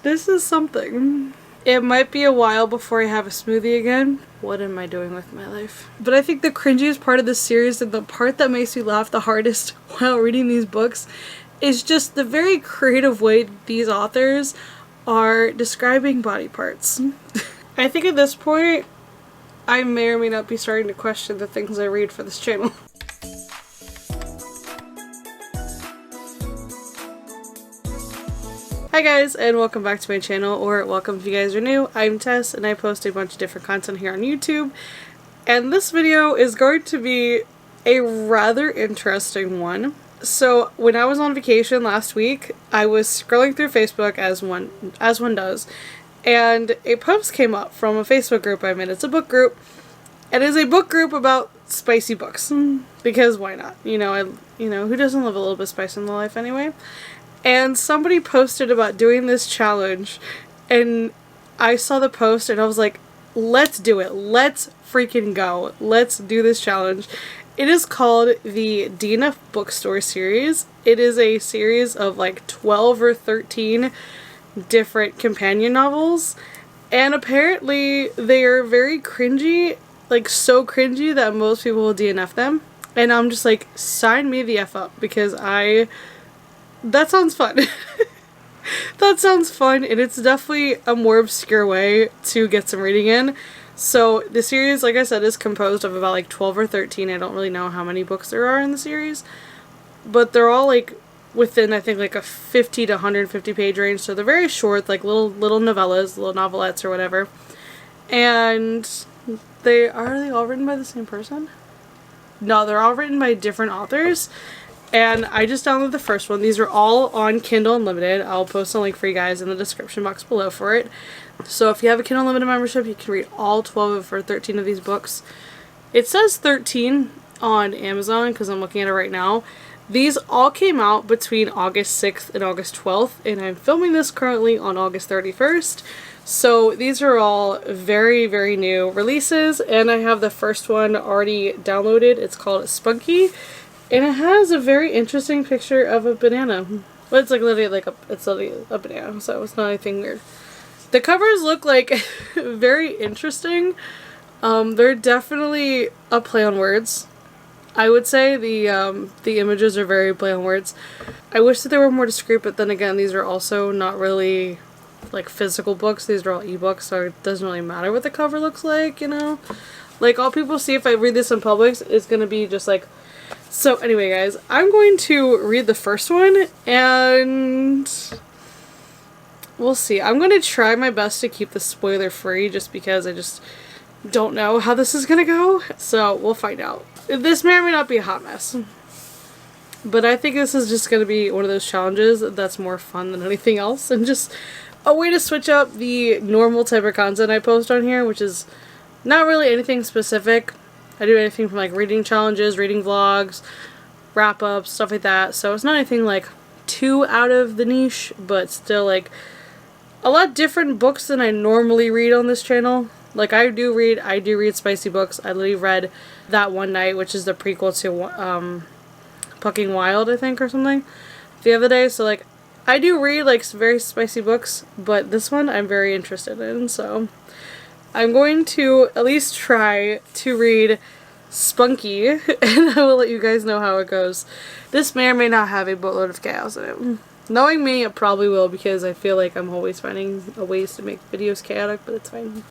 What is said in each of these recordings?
This is something. It might be a while before I have a smoothie again. What am I doing with my life? But I think the cringiest part of this series and the part that makes me laugh the hardest while reading these books is just the very creative way these authors are describing body parts. I think at this point, I may or may not be starting to question the things I read for this channel. Hi guys, and welcome back to my channel, or welcome if you guys are new. I'm Tess, and I post a bunch of different content here on YouTube, and this video is going to be a rather interesting one. So, when I was on vacation last week, I was scrolling through Facebook as one does, and a post came up from a Facebook group I'm in. It's a book group. It is a book group about spicy books, because why not? You know, who doesn't love a little bit of spice in their life anyway? And somebody posted about doing this challenge, and I saw the post and I was like, let's do it. Let's freaking go. Let's do this challenge. It is called the DNF Bookstore series. It is a series of like 12 or 13 different companion novels, and apparently they are very cringy, like so cringy that most people will DNF them. And I'm just like, sign me the F up, because that sounds fun. That sounds fun, and it's definitely a more obscure way to get some reading in. So the series, like I said, is composed of about like 12 or 13. I don't really know how many books there are in the series, but they're all like within, I think, like a 50 to 150 page range. So they're very short, like little novellas, little novelettes or whatever. And are they all written by the same person? No, they're all written by different authors. And I just downloaded the first one. These are all on Kindle Unlimited. I'll post a link for you guys in the description box below for it. So if you have a Kindle Unlimited membership, you can read all 12 or 13 of these books. It says 13 on Amazon because I'm looking at it right now. These all came out between August 6th and August 12th, and I'm filming this currently on August 31st. So these are all very, very new releases, and I have the first one already downloaded. It's called Spunky. And it has a very interesting picture of a banana. But it's like literally like it's literally a banana, so it's not anything weird. The covers look like very interesting. They're definitely a play on words. I would say the images are very play on words. I wish that they were more discreet, but then again, these are also not really like physical books. These are all ebooks, so it doesn't really matter what the cover looks like, you know? Like, all people see if I read this in Publix is gonna be just like... So anyway, guys, I'm going to read the first one, and we'll see. I'm going to try my best to keep this spoiler free, just because I just don't know how this is going to go. So we'll find out. This may or may not be a hot mess, but I think this is just going to be one of those challenges that's more fun than anything else, and just a way to switch up the normal type of content I post on here, which is not really anything specific. I do anything from like reading challenges, reading vlogs, wrap-ups, stuff like that. So it's not anything like too out of the niche, but still like a lot different books than I normally read on this channel. Like I do read spicy books. I literally read That One Night, which is the prequel to Pucking Wild, I think, or something, the other day. So like I do read like very spicy books, but this one I'm very interested in, so I'm going to at least try to read Spunky, and I will let you guys know how it goes. This may or may not have a boatload of chaos in it. Knowing me, it probably will, because I feel like I'm always finding ways to make videos chaotic, but it's fine.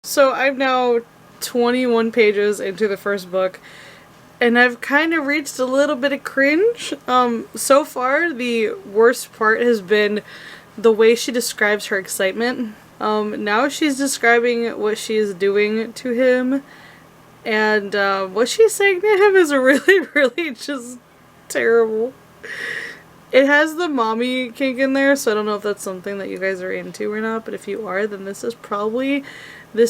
So I'm now 21 pages into the first book, and I've kind of reached a little bit of cringe. So far, the worst part has been the way she describes her excitement. Now she's describing what she is doing to him, and what she's saying to him is really, really just terrible. It has the mommy kink in there, so I don't know if that's something that you guys are into or not, but if you are, then this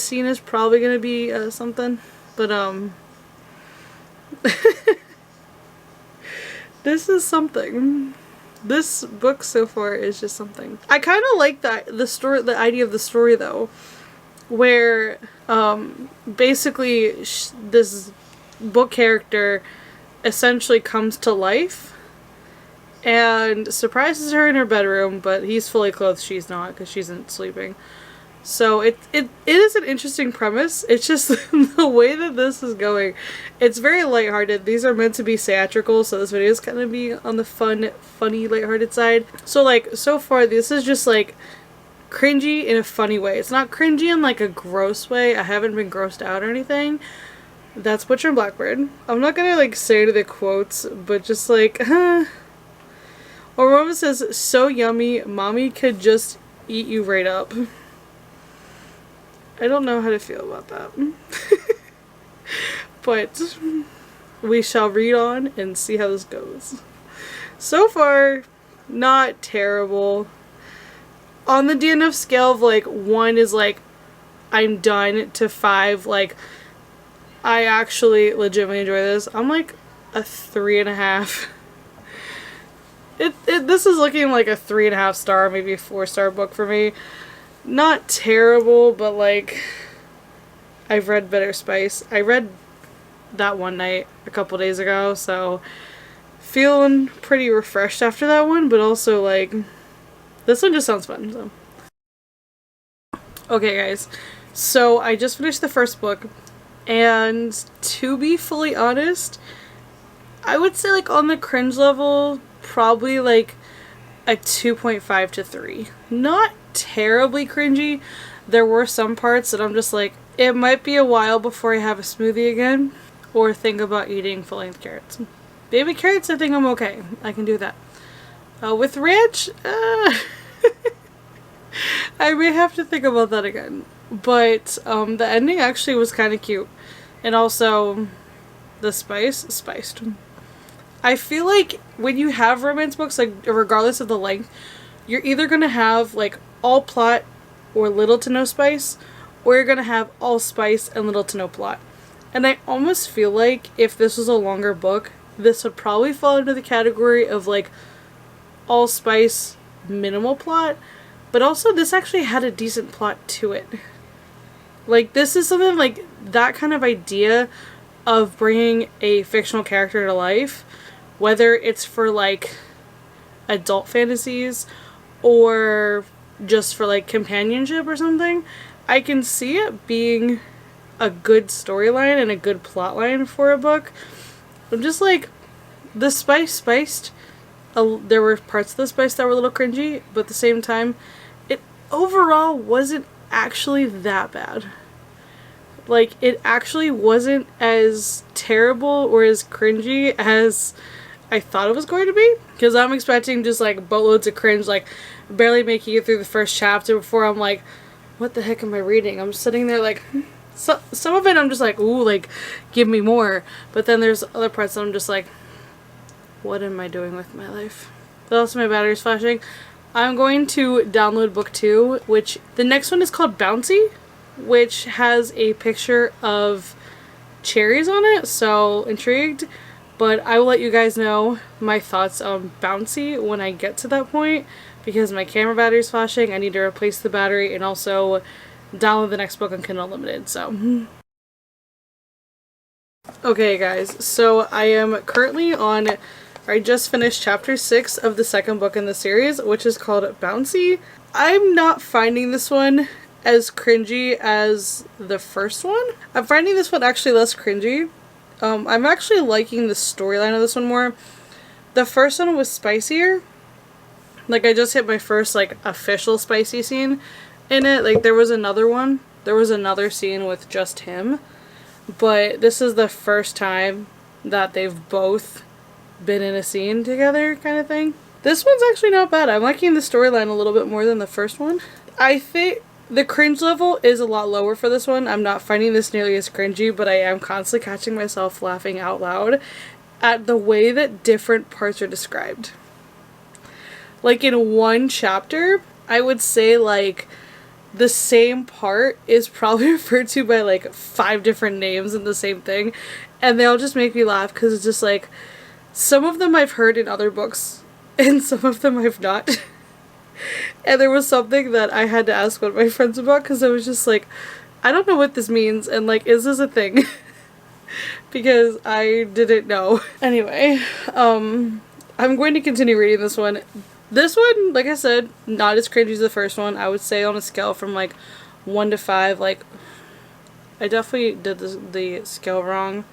scene is probably gonna be something, but this is something. This book so far is just something. I kind of like the idea of the story though, where basically this book character essentially comes to life and surprises her in her bedroom, but he's fully clothed, she's not, because she isn't sleeping. So it is an interesting premise. It's just the way that this is going. It's very lighthearted. These are meant to be theatrical, so this video is kind of be on the funny, lighthearted side. So like, so far this is just like cringy in a funny way. It's not cringy in like a gross way. I haven't been grossed out or anything. That's Butcher and Blackbird. I'm not gonna like say to the quotes, but just like, or Roma says, "So yummy, mommy could just eat you right up." I don't know how to feel about that. But we shall read on and see how this goes. So far, not terrible. On the DNF scale of like 1 is like, I'm done, to 5, like, I actually legitimately enjoy this. I'm like a 3.5. This is looking like a 3.5 star, maybe a 4-star book for me. Not terrible, but like, I've read better spice. I read that one night a couple days ago, so feeling pretty refreshed after that one, but also like, this one just sounds fun, so. Okay guys, so I just finished the first book, and to be fully honest, I would say like on the cringe level, probably like a 2.5 to 3. Not terribly cringy. There were some parts that I'm just like, it might be a while before I have a smoothie again, or think about eating full-length carrots. Baby carrots, I think I'm okay. I can do that. With ranch, I may have to think about that again. But the ending actually was kind of cute. And also, the spiced. I feel like when you have romance books, like regardless of the length, you're either going to have like all plot or little to no spice, or you're going to have all spice and little to no plot. And I almost feel like if this was a longer book, this would probably fall into the category of like all spice, minimal plot, but also this actually had a decent plot to it. Like, this is something like that kind of idea of bringing a fictional character to life, whether it's for like adult fantasies or just for like companionship or something. I can see it being a good storyline and a good plot line for a book. I'm just like, the spiced, there were parts of the spice that were a little cringy, but at the same time, it overall wasn't actually that bad. Like, it actually wasn't as terrible or as cringy as I thought it was going to be. Because I'm expecting just like boatloads of cringe, like barely making it through the first chapter before I'm like, what the heck am I reading? I'm sitting there like, so, some of it I'm just like, ooh, like, give me more. But then there's other parts that I'm just like, what am I doing with my life? But also my battery's flashing. I'm going to download book 2, which the next one is called Bouncy, which has a picture of cherries on it, so intrigued. But I will let you guys know my thoughts on Bouncy when I get to that point, because my camera battery's flashing. I need to replace the battery and also download the next book on Kindle Unlimited, so. Okay guys, so I am currently on, I just finished chapter 6 of the second book in the series, which is called Bouncy. I'm not finding this one as cringy as the first one. I'm finding this one actually less cringy. I'm actually liking the storyline of this one more. The first one was spicier. Like, I just hit my first like official spicy scene in it. Like, there was another one. There was another scene with just him. But this is the first time that they've both been in a scene together, kind of thing. This one's actually not bad. I'm liking the storyline a little bit more than the first one. I think the cringe level is a lot lower for this one. I'm not finding this nearly as cringy, but I am constantly catching myself laughing out loud at the way that different parts are described. Like, in one chapter, I would say like the same part is probably referred to by like 5 different names in the same thing, and they all just make me laugh because it's just like, some of them I've heard in other books and some of them I've not. And there was something that I had to ask one of my friends about because I was just like, I don't know what this means, and like, is this a thing? Because I didn't know. Anyway, I'm going to continue reading this one. This one, like I said, not as cringy as the first one. I would say on a scale from like 1 to 5, like, I definitely did the scale wrong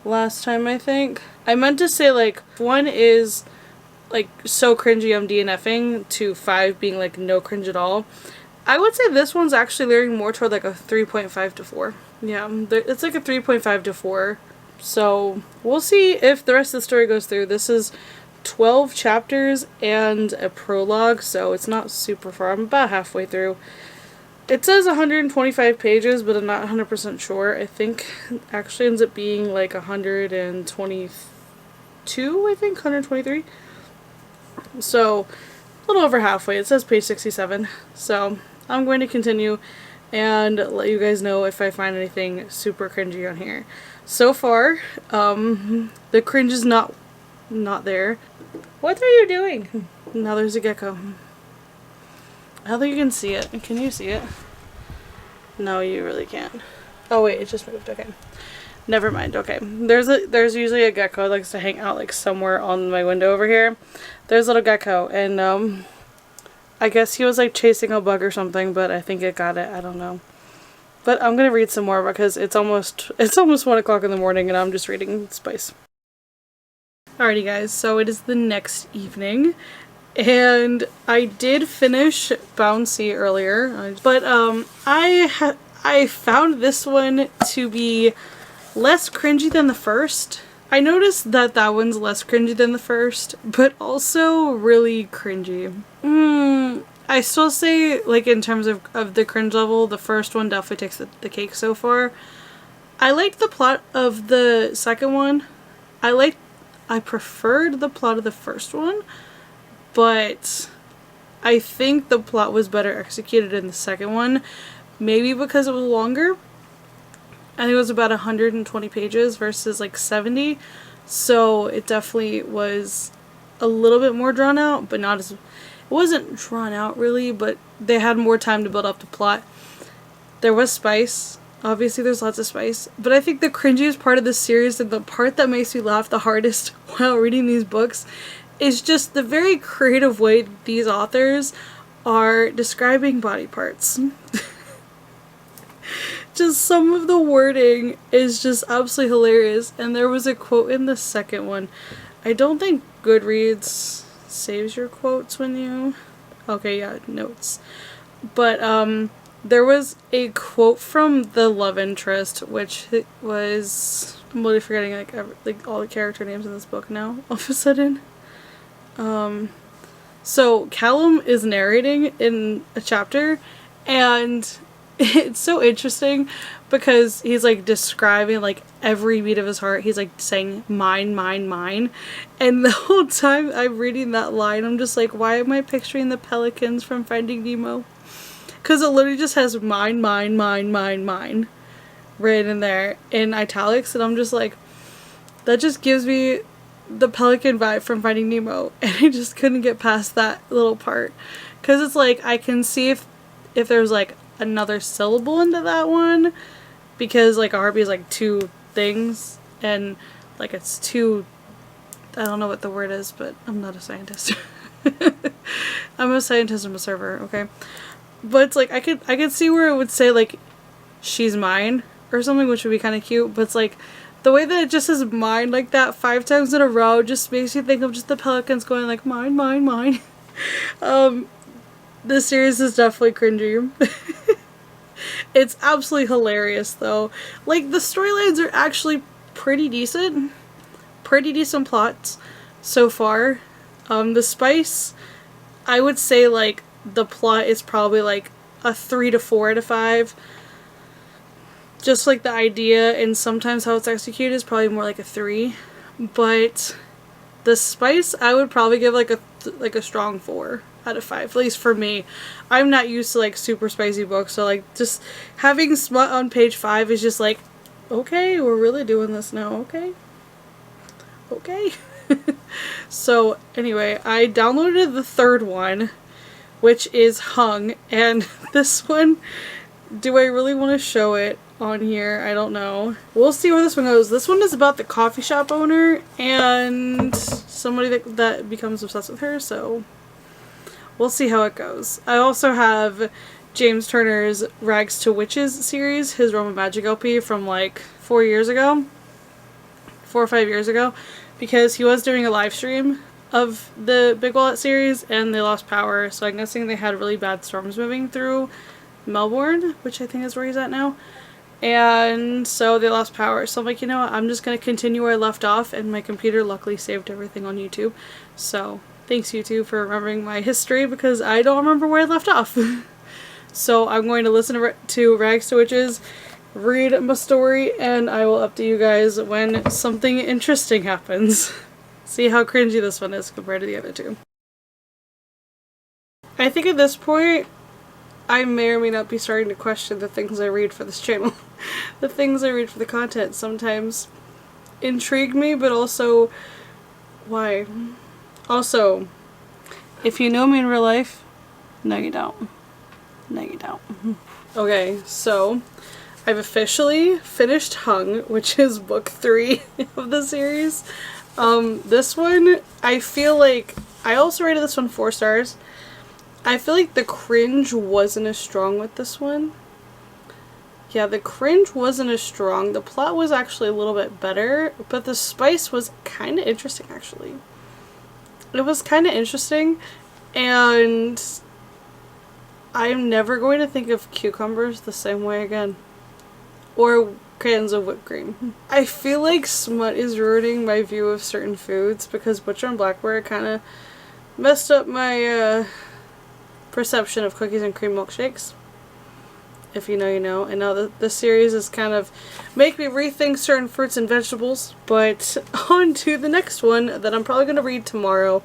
last time, I think. I meant to say like 1 is like so cringy I'm DNFing to 5 being like no cringe at all. I would say this one's actually leaning more toward like a 3.5 to 4. Yeah, it's like a 3.5 to 4. So we'll see if the rest of the story goes through. This is 12 chapters and a prologue, so it's not super far. I'm about halfway through. It says 125 pages, but I'm not 100% sure. I think it actually ends up being like 122, I think, 123. So, a little over halfway. It says page 67. So, I'm going to continue and let you guys know if I find anything super cringy on here. So far, the cringe is not there. What are you doing? Now there's a gecko. I don't think you can see it. Can you see it? No, you really can't. Oh wait, it just moved. Okay. Never mind. Okay. There's usually a gecko that likes to hang out like somewhere on my window over here. There's a little gecko, and I guess he was like chasing a bug or something, but I think it got it. I don't know. But I'm gonna read some more because it's almost 1 o'clock in the morning and I'm just reading Spice. Alrighty guys, so it is the next evening. And I did finish Bouncy earlier, but I found this one to be less cringy than the first. I noticed that one's less cringy than the first, but also really cringy. I still say, like, in terms of the cringe level, the first one definitely takes the cake so far. I liked the plot of the second one. I preferred the plot of the first one. But I think the plot was better executed in the second one. Maybe because it was longer. I think it was about 120 pages versus like 70. So it definitely was a little bit more drawn out, but not as... It wasn't drawn out really, but they had more time to build up the plot. There was spice. Obviously there's lots of spice. But I think the cringiest part of this series and the part that makes me laugh the hardest while reading these books is just the very creative way these authors are describing body parts. Just some of the wording is just absolutely hilarious. And there was a quote in the second one. I don't think Goodreads saves your quotes when you... Okay, yeah, notes. But there was a quote from the love interest, which was... I'm literally forgetting like all the character names in this book now, all of a sudden. So Callum is narrating in a chapter, and it's so interesting because he's like describing like every beat of his heart. He's like saying mine, mine, mine, and the whole time I'm reading that line I'm just like, why am I picturing the pelicans from Finding Nemo? Because it literally just has mine, mine, mine, mine, mine written in there in italics, and I'm just like, that just gives me the pelican vibe from Finding Nemo, and I just couldn't get past that little part because it's like I can see if there's like another syllable into that one, because like a harpy is like two things and like it's two, I don't know what the word is, but I'm not a scientist. I'm a scientist, I'm a server, okay? But it's like I could see where it would say like she's mine or something, which would be kind of cute, but it's like the way that it just says mine like that 5 times in a row just makes you think of just the pelicans going like mine, mine, mine. This series is definitely cringy. It's absolutely hilarious though. Like the storylines are actually pretty decent plots so far. The spice, I would say like the plot is probably like a 3 to 4 out of 5. Just like the idea and sometimes how it's executed is probably more like a 3. But the spice I would probably give like a strong 4 out of 5, at least for me. I'm not used to like super spicy books, so like just having smut on page 5 is just like, okay, we're really doing this now, okay? Okay. So anyway, I downloaded the third one, which is Hung, and this one, do I really want to show it? on here. I don't know. We'll see where this one goes. This one is about the coffee shop owner and somebody that becomes obsessed with her, so we'll see how it goes. I also have James Turner's Rags to Witches series, his Roman Magic LP from like 4 or 5 years ago, because he was doing a live stream of the Big Wallet series and they lost power, so I'm guessing they had really bad storms moving through Melbourne, which I think is where he's at now, and so they lost power. So I'm like, you know what, I'm just going to continue where I left off, and my computer luckily saved everything on YouTube, so thanks YouTube for remembering my history because I don't remember where I left off. So I'm going to listen to Rags to Witches, read my story, and I will update you guys when something interesting happens. See how cringy this one is compared to the other two. I think at this point, I may or may not be starting to question the things I read for this channel. The things I read for the content sometimes intrigue me, but also, why? Also, if you know me in real life, no you don't. No you don't. Okay, so I've officially finished Hung, which is book 3 of the series. This one, I feel like, I also rated this one 4 stars. I feel like the cringe wasn't as strong with this one. Yeah, the cringe wasn't as strong. The plot was actually a little bit better, but the spice was kind of interesting, actually. It was kind of interesting, and I'm never going to think of cucumbers the same way again. Or cans of whipped cream. I feel like smut is ruining my view of certain foods because Butcher and Blackberry kind of messed up my perception of cookies and cream milkshakes. If you know, you know. And now this series is kind of make me rethink certain fruits and vegetables. But on to the next one that I'm probably going to read tomorrow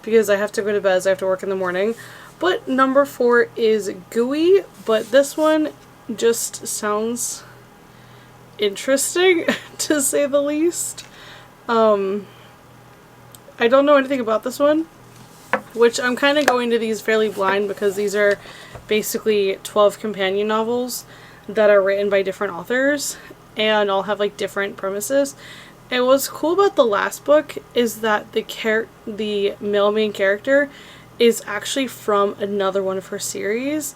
because I have to go to bed, so I have to work in the morning. But number 4 is Gooey, but this one just sounds interesting, to say the least. I don't know anything about this one, which I'm kind of going to these fairly blind because these are basically 12 companion novels that are written by different authors and all have like different premises. And what's cool about the last book is that the male main character is actually from another one of her series.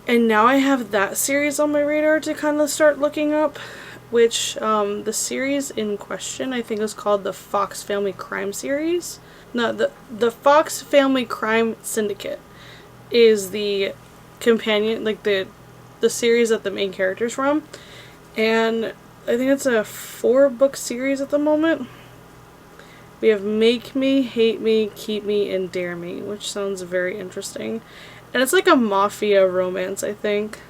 And now I have that series on my radar to kind of start looking up, which the series in question I think is called the Fox Family Crime series. No, the Fox Family Crime Syndicate is the companion, like the series that the main character's from. And I think it's a 4-book series at the moment. We have Make Me, Hate Me, Keep Me, and Dare Me, which sounds very interesting. And it's like a mafia romance, I think.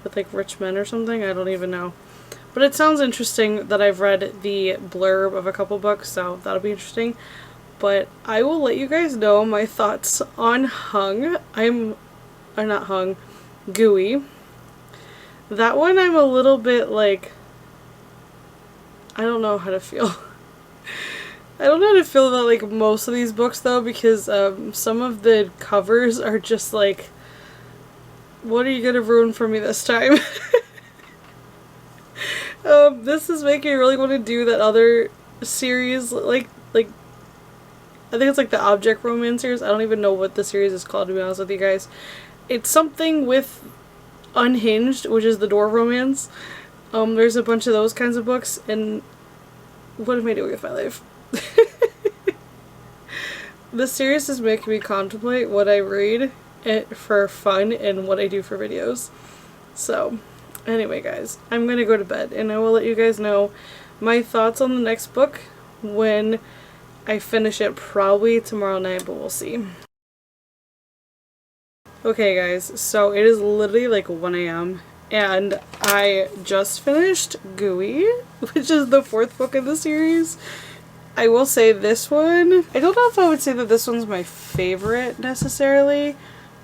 With like rich men or something, I don't even know. But it sounds interesting that I've read the blurb of a couple books, so that'll be interesting. But I will let you guys know my thoughts on Hung. Not Hung, Gooey. That one I'm a little bit like, I don't know how to feel. I don't know how to feel about like most of these books though, because some of the covers are just like, what are you gonna ruin for me this time? This is making me really want to do that other series, like I think it's like the Object Romance series. I don't even know what the series is called, to be honest with you guys. It's something with Unhinged, which is the door romance. There's a bunch of those kinds of books, and what am I doing with my life? This series is making me contemplate what I read for fun and what I do for videos. So, anyway guys, I'm gonna go to bed, and I will let you guys know my thoughts on the next book when I finish it, probably tomorrow night, but we'll see. Okay guys, so it is literally like 1 AM, and I just finished Gooey, which is the 4th book in the series. I will say this one, I don't know if I would say that this one's my favorite necessarily,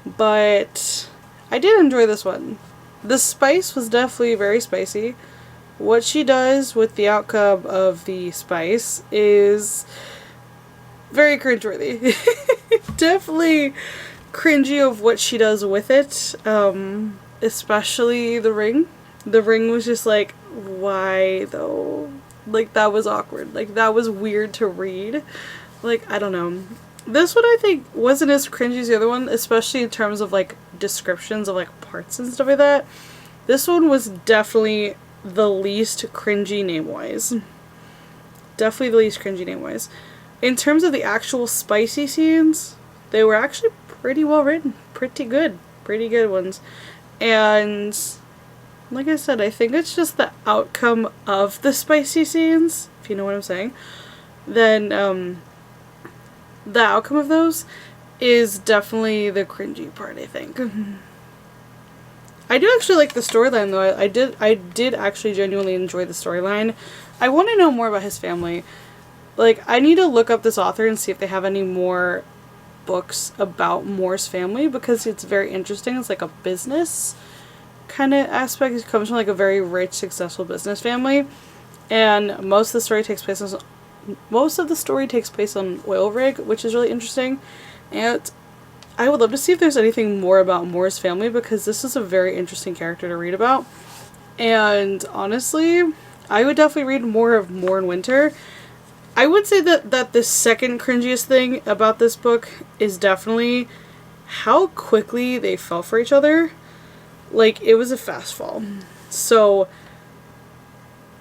but I did enjoy this one. The spice was definitely very spicy. What she does with the outcome of the spice is very cringe-worthy. Definitely cringy of what she does with it, especially the ring. The ring was just like, why though? Like, that was awkward. Like, that was weird to read. Like, I don't know. This one I think wasn't as cringy as the other one, especially in terms of like descriptions of like parts and stuff like that. This one was definitely the least cringy name-wise. Definitely the least cringy name-wise. In terms of the actual spicy scenes, they were actually pretty well written. Pretty good. Pretty good ones. And like I said, I think it's just the outcome of the spicy scenes, if you know what I'm saying. Then, the outcome of those is definitely the cringy part, I think. I do actually like the storyline, though. I did actually genuinely enjoy the storyline. I want to know more about his family. Like, I need to look up this author and see if they have any more books about Moore's family, because it's very interesting. It's like a business kind of aspect. It comes from like a very rich, successful business family, and most of the story takes place on oil rig, which is really interesting. And I would love to see if there's anything more about Moore's family, because this is a very interesting character to read about. And honestly, I would definitely read more of Moore and Winter. I would say that the second cringiest thing about this book is definitely how quickly they fell for each other. Like, it was a fast fall. So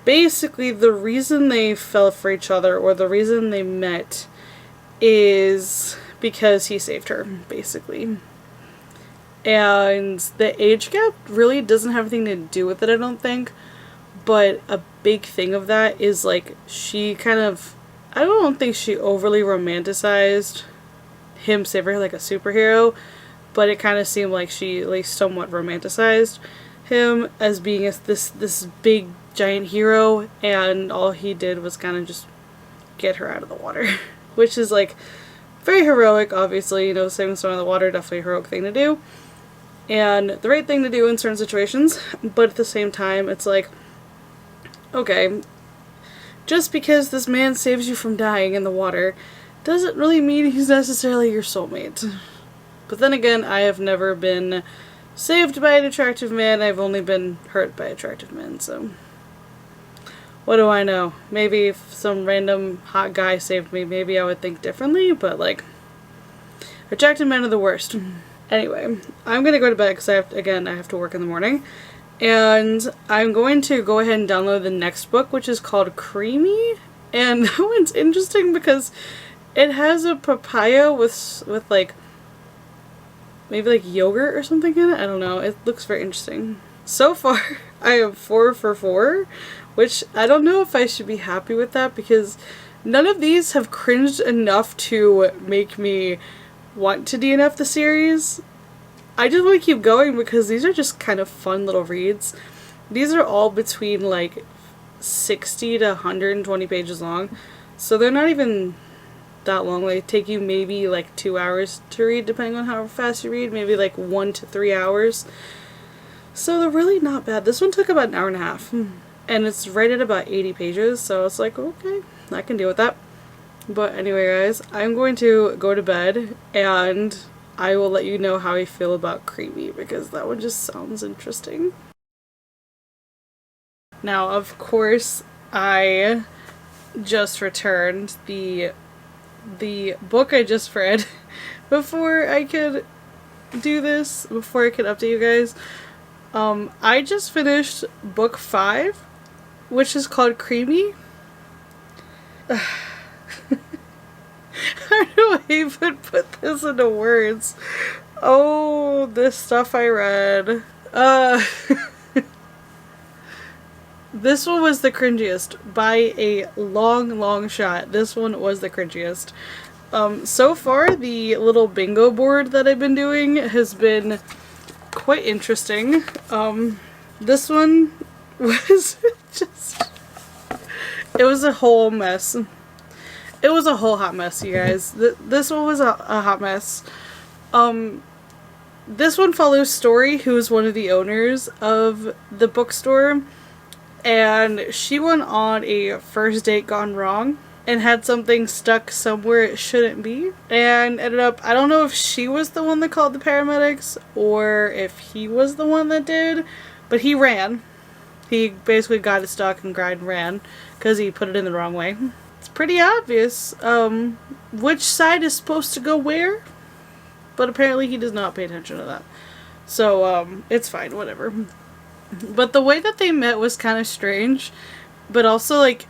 basically, the reason they fell for each other, or the reason they met, is because he saved her, basically. And the age gap really doesn't have anything to do with it, I don't think. But a big thing of that is, like, she kind of, I don't think she overly romanticized him saving her like a superhero, but it kind of seemed like she at least somewhat romanticized him as being this big giant hero, and all he did was kind of just get her out of the water. Which is like very heroic, obviously, you know, saving someone in the water, definitely a heroic thing to do. And the right thing to do in certain situations, but at the same time, it's like, okay, just because this man saves you from dying in the water doesn't really mean he's necessarily your soulmate. But then again, I have never been saved by an attractive man. I've only been hurt by attractive men, so what do I know? Maybe if some random hot guy saved me, maybe I would think differently, but like, attractive men are the worst. Anyway, I'm gonna go to bed because I have to work in the morning. And I'm going to go ahead and download the next book, which is called Creamy. And that one's interesting because it has a papaya with like, maybe like yogurt or something in it. I don't know. It looks very interesting. So far, I am 4 for 4, which I don't know if I should be happy with that, because none of these have cringed enough to make me want to DNF the series. I just want to keep going because these are just kind of fun little reads. These are all between like 60 to 120 pages long, so they're not even that long. They take you maybe like 2 hours to read, depending on how fast you read, maybe like 1 to 3 hours. So they're really not bad. This one took about an hour and a half, and it's right at about 80 pages, so it's like, okay, I can deal with that. But anyway, guys, I'm going to go to bed, and I will let you know how I feel about Creamy, because that one just sounds interesting. Now, of course, I just returned the book I just read before I could do this, before I could update you guys. I just finished book 5, which is called Creamy. How do I even put this into words? Oh, this stuff I read. This one was the cringiest by a long shot. This one was the cringiest. So far, the little bingo board that I've been doing has been quite interesting. This one was just, it was a whole mess. It was a whole hot mess, you guys. This one was a hot mess. This one follows Story, who is one of the owners of the bookstore, and she went on a first date gone wrong and had something stuck somewhere it shouldn't be, and ended up, I don't know if she was the one that called the paramedics or if he was the one that did, but he ran. He basically got it stuck and cried and ran because he put it in the wrong way. It's pretty obvious which side is supposed to go where, but apparently he does not pay attention to that. So it's fine, whatever. But the way that they met was kind of strange, but also like,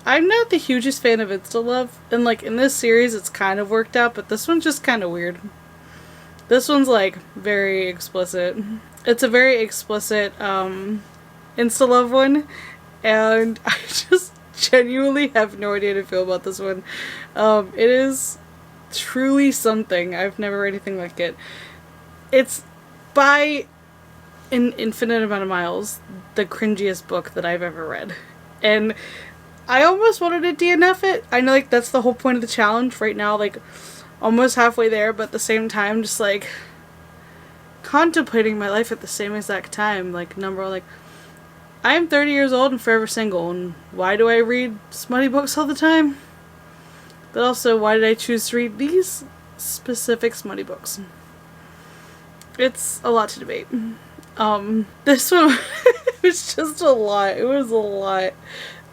I'm not the hugest fan of insta-love, and like in this series it's kind of worked out, but this one's just kind of weird. This one's like very explicit. It's a very explicit insta-love one, and I just genuinely have no idea how to feel about this one. It is truly something. I've never read anything like it. It's by an infinite amount of miles the cringiest book that I've ever read. And I almost wanted to DNF it. I know like that's the whole point of the challenge right now, like almost halfway there, but at the same time just like contemplating my life at the same exact time. Like I am 30 years old and forever single, and why do I read smutty books all the time? But also, why did I choose to read these specific smutty books? It's a lot to debate. This one was just a lot. It was a lot.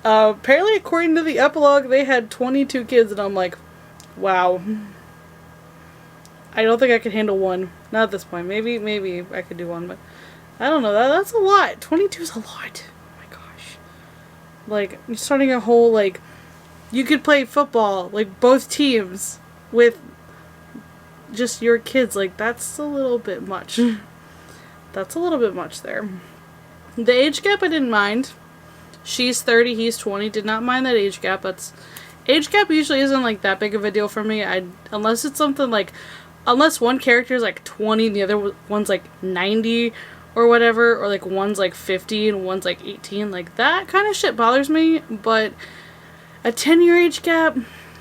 Apparently, according to the epilogue, they had 22 kids, and I'm like, wow. I don't think I could handle one. Not at this point. Maybe I could do one, but I don't know. That's a lot. 22 is a lot. Oh my gosh. Like, you're starting a whole, like, you could play football, like, both teams with just your kids. Like, that's a little bit much. That's a little bit much there. The age gap I didn't mind. She's 30, he's 20. Did not mind that age gap. Age gap usually isn't like that big of a deal for me. Unless it's something like, unless one character is like 20 and the other one's like 90 or whatever, or like one's like 50 and one's like 18, like that kind of shit bothers me. But a 10-year age gap,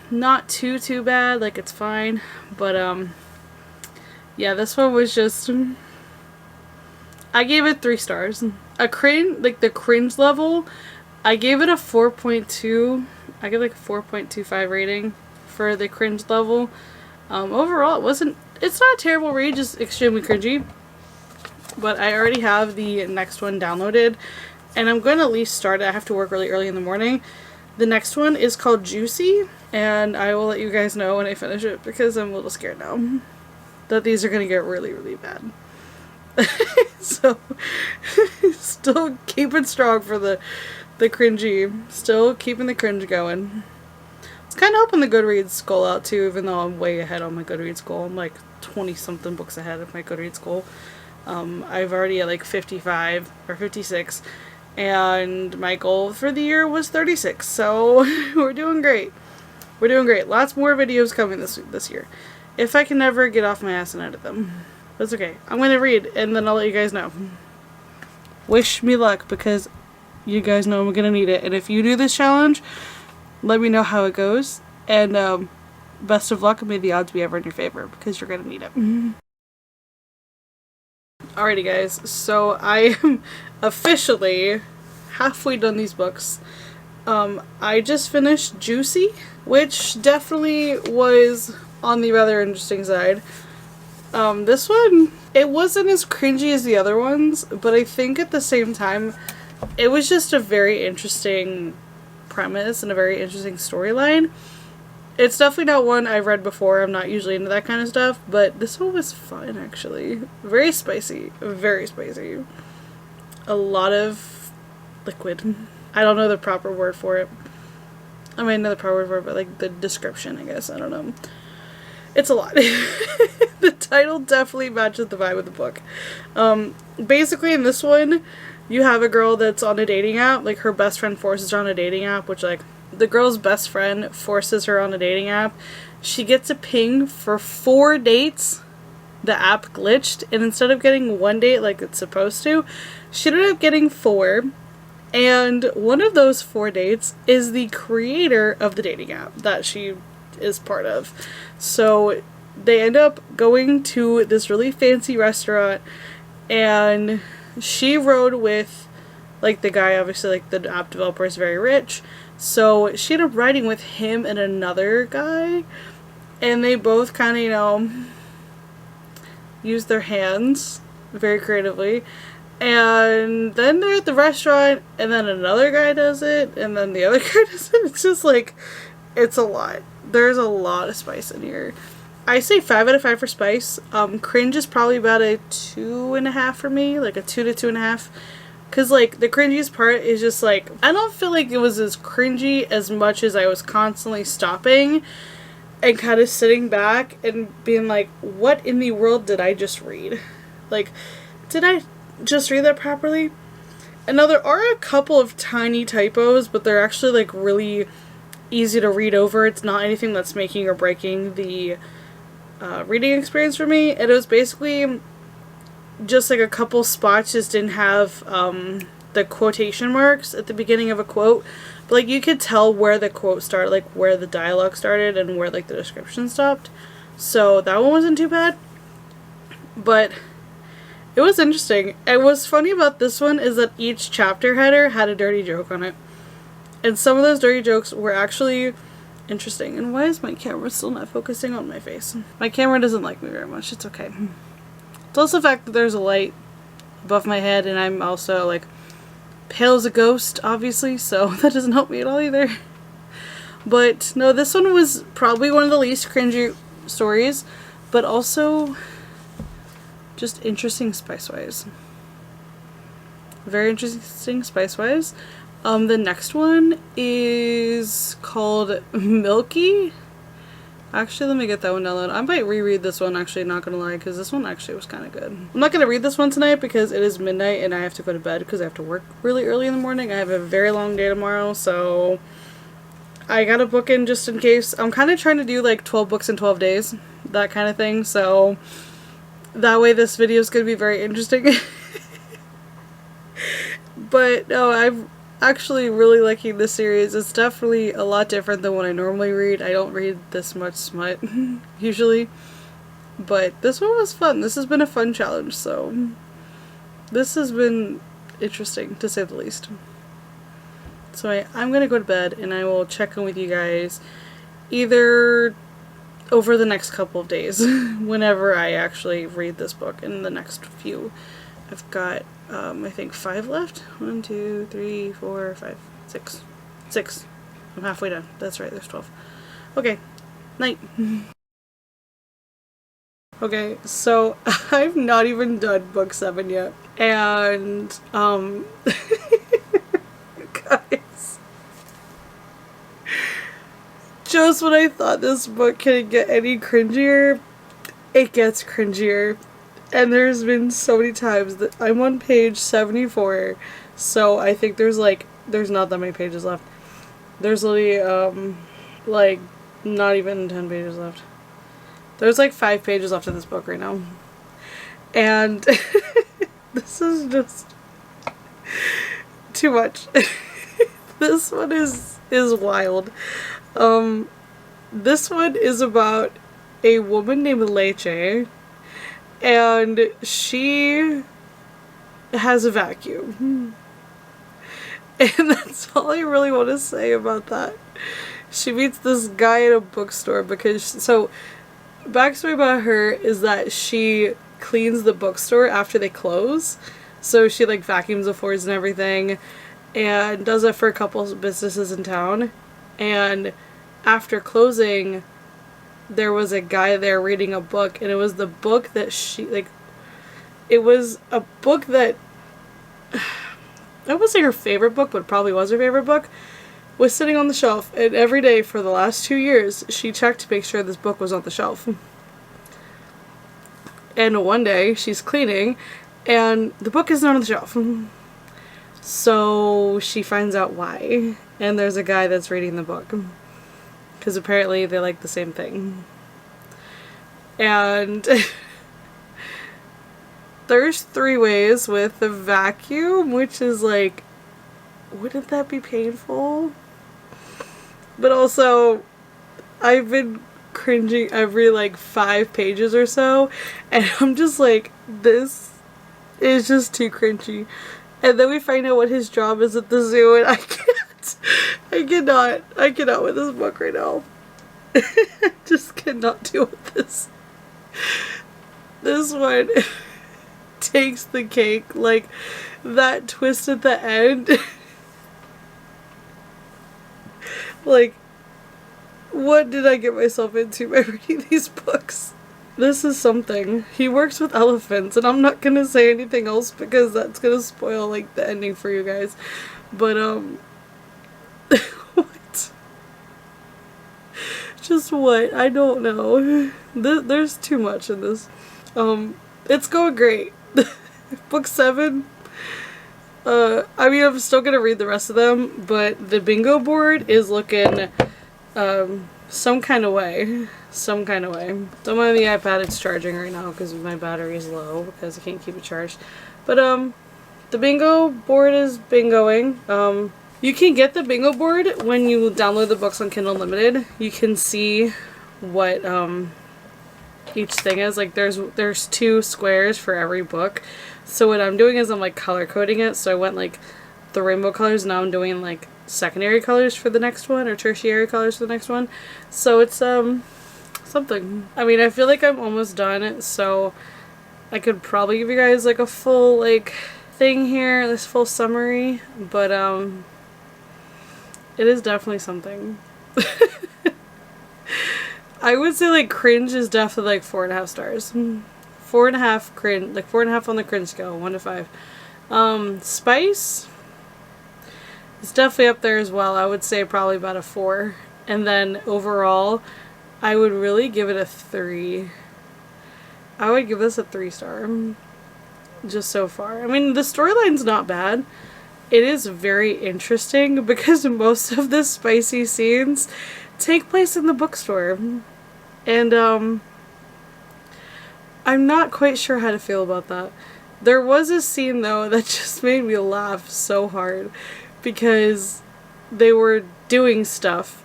not too bad. Like, it's fine. But yeah, this one was just, I gave it 3 stars. The cringe level, I gave it a 4.2. I give like a 4.25 rating for the cringe level. Overall, it's not a terrible read, just extremely cringy. But I already have the next one downloaded, and I'm going to at least start it. I have to work really early in the morning. The next one is called Juicy, and I will let you guys know when I finish it, because I'm a little scared now that these are going to get really bad. So, still keeping strong for the cringy. Still keeping the cringe going. It's kind of helping the Goodreads goal out too, even though I'm way ahead on my Goodreads goal. I'm like 20 something books ahead of my Goodreads goal. I've already at like 55 or 56, and my goal for the year was 36. So we're doing great. We're doing great. Lots more videos coming this year, if I can ever get off my ass and edit them. That's okay. I'm going to read, and then I'll let you guys know. Wish me luck, because you guys know I'm going to need it. And if you do this challenge, let me know how it goes. And best of luck, and may the odds be ever in your favor, because you're going to need it. Alrighty guys, so I am officially halfway done these books. I just finished Juicy, which definitely was on the rather interesting side. This one, it wasn't as cringy as the other ones, but I think at the same time, it was just a very interesting premise and a very interesting storyline. It's definitely not one I've read before. I'm not usually into that kind of stuff, but this one was fun, actually. Very spicy. Very spicy. A lot of liquid. I don't know the proper word for it. I mean, not the proper word for it, but like the description, I guess. I don't know. It's a lot. The title definitely matches the vibe of the book. Basically, in this one, you have a girl that's on a dating app. Like, her best friend forces her on a dating app, which, like, the girl's best friend forces her on a dating app. She gets a ping for 4 dates. The app glitched, and instead of getting 1 date like it's supposed to, she ended up getting 4. And one of those 4 dates is the creator of the dating app that she is part of. So they end up going to this really fancy restaurant, and she rode with, like, the guy. Obviously, like, the app developer is very rich, so she ended up riding with him and another guy, and they both kind of, you know, use their hands very creatively, And then they're at the restaurant, and then another guy does it, and then the other guy does it. It's just like, it's a lot. There's a lot of spice in here. I say 5 out of 5 for spice. Cringe is probably about a 2.5 for me, like a 2 to 2.5. Because, like, the cringiest part is just, like, I don't feel like it was as cringy as much as I was constantly stopping and kind of sitting back and being like, what in the world did I just read? Like, did I just read that properly? And now there are a couple of tiny typos, but they're actually, like, really easy to read over. It's not anything that's making or breaking the reading experience for me. And it was basically just like a couple spots just didn't have the quotation marks at the beginning of a quote, but like you could tell where the quote started, like where the dialogue started and where like the description stopped. So that one wasn't too bad, but it was interesting. And what's funny about this one is that each chapter header had a dirty joke on it, and some of those dirty jokes were actually interesting. And why is my camera still not focusing on my face? My camera doesn't like me very much. It's okay. It's also the fact that there's a light above my head, and I'm also like pale as a ghost, obviously, so that doesn't help me at all either. But no, this one was probably one of the least cringy stories, but also just interesting spice-wise. Very interesting spice-wise. The next one is called Milky. Actually, let me get that one downloaded. I might reread this one, actually, not gonna lie, because this one actually was kind of good. I'm not gonna read this one tonight because it is midnight and I have to go to bed because I have to work really early in the morning. I have a very long day tomorrow, so I got a book in just in case. I'm kind of trying to do like 12 books in 12 days, that kind of thing, so that way this video is gonna be very interesting. But no, I've actually really liking this series. It's definitely a lot different than what I normally read. I don't read this much smut usually, but this one was fun. This has been a fun challenge, so this has been interesting to say the least. So I'm gonna go to bed and I will check in with you guys either over the next couple of days whenever I actually read this book in the next few. I've got I think 5 left. 1, 2, 3, 4, 5, 6. 6. I'm halfway done. That's right, there's 12. Okay, night. Okay, so I've not even done book 7 yet. And, guys, just when I thought this book couldn't get any cringier, it gets cringier. And there's been so many times that I'm on page 74, so I think there's not that many pages left. There's literally, like, not even 10 pages left. There's like 5 pages left of this book right now. And this is just too much. This one is wild. This one is about a woman named Leche. And she has a vacuum. And that's all I really want to say about that. She meets this guy at a bookstore because, so, backstory about her is that she cleans the bookstore after they close. So she like vacuums the floors and everything, and does it for a couple of businesses in town. And after closing, there was a guy there reading a book, and it was the book that she, like, it was a book that, I wouldn't say her favorite book, but probably was her favorite book, was sitting on the shelf, and every day for the last 2 years, she checked to make sure this book was on the shelf. And one day, she's cleaning, and the book is not on the shelf. So she finds out why, and there's a guy that's reading the book. Because apparently they like the same thing. And there's 3 ways with the vacuum, which is like, wouldn't that be painful? But also, I've been cringing every like 5 pages or so, and I'm just like, this is just too cringy. And then we find out what his job is at the zoo, and I cannot with this book right now. I just cannot deal with this. This one, takes the cake. Like, that twist at the end. Like, what did I get myself into by reading these books? This is something. He works with elephants, and I'm not gonna say anything else because that's gonna spoil, like, the ending for you guys. But, what? Just what? I don't know. There's too much in this. It's going great. Book 7. I mean, I'm still gonna read the rest of them, but the bingo board is looking, some kind of way. Some kind of way. Don't mind the iPad, it's charging right now because my battery is low because I can't keep it charged. But, the bingo board is bingoing. You can get the bingo board when you download the books on Kindle Unlimited. You can see what, each thing is. Like, there's 2 squares for every book. So what I'm doing is I'm, like, color coding it. So I went, like, the rainbow colors. Now I'm doing, like, secondary colors for the next one, or tertiary colors for the next one. So it's, something. I mean, I feel like I'm almost done, so I could probably give you guys, like, a full, like, thing here, this full summary, but, it is definitely something. I would say, like, cringe is definitely, like, 4.5 stars. 4.5 cringe, like, 4.5 on the cringe scale, 1 to 5. Spice is definitely up there as well. I would say probably about a 4. And then overall, I would really give it a 3. I would give this a 3-star. Just so far. I mean, the storyline's not bad. It is very interesting because most of the spicy scenes take place in the bookstore. And, I'm not quite sure how to feel about that. There was a scene, though, that just made me laugh so hard because they were doing stuff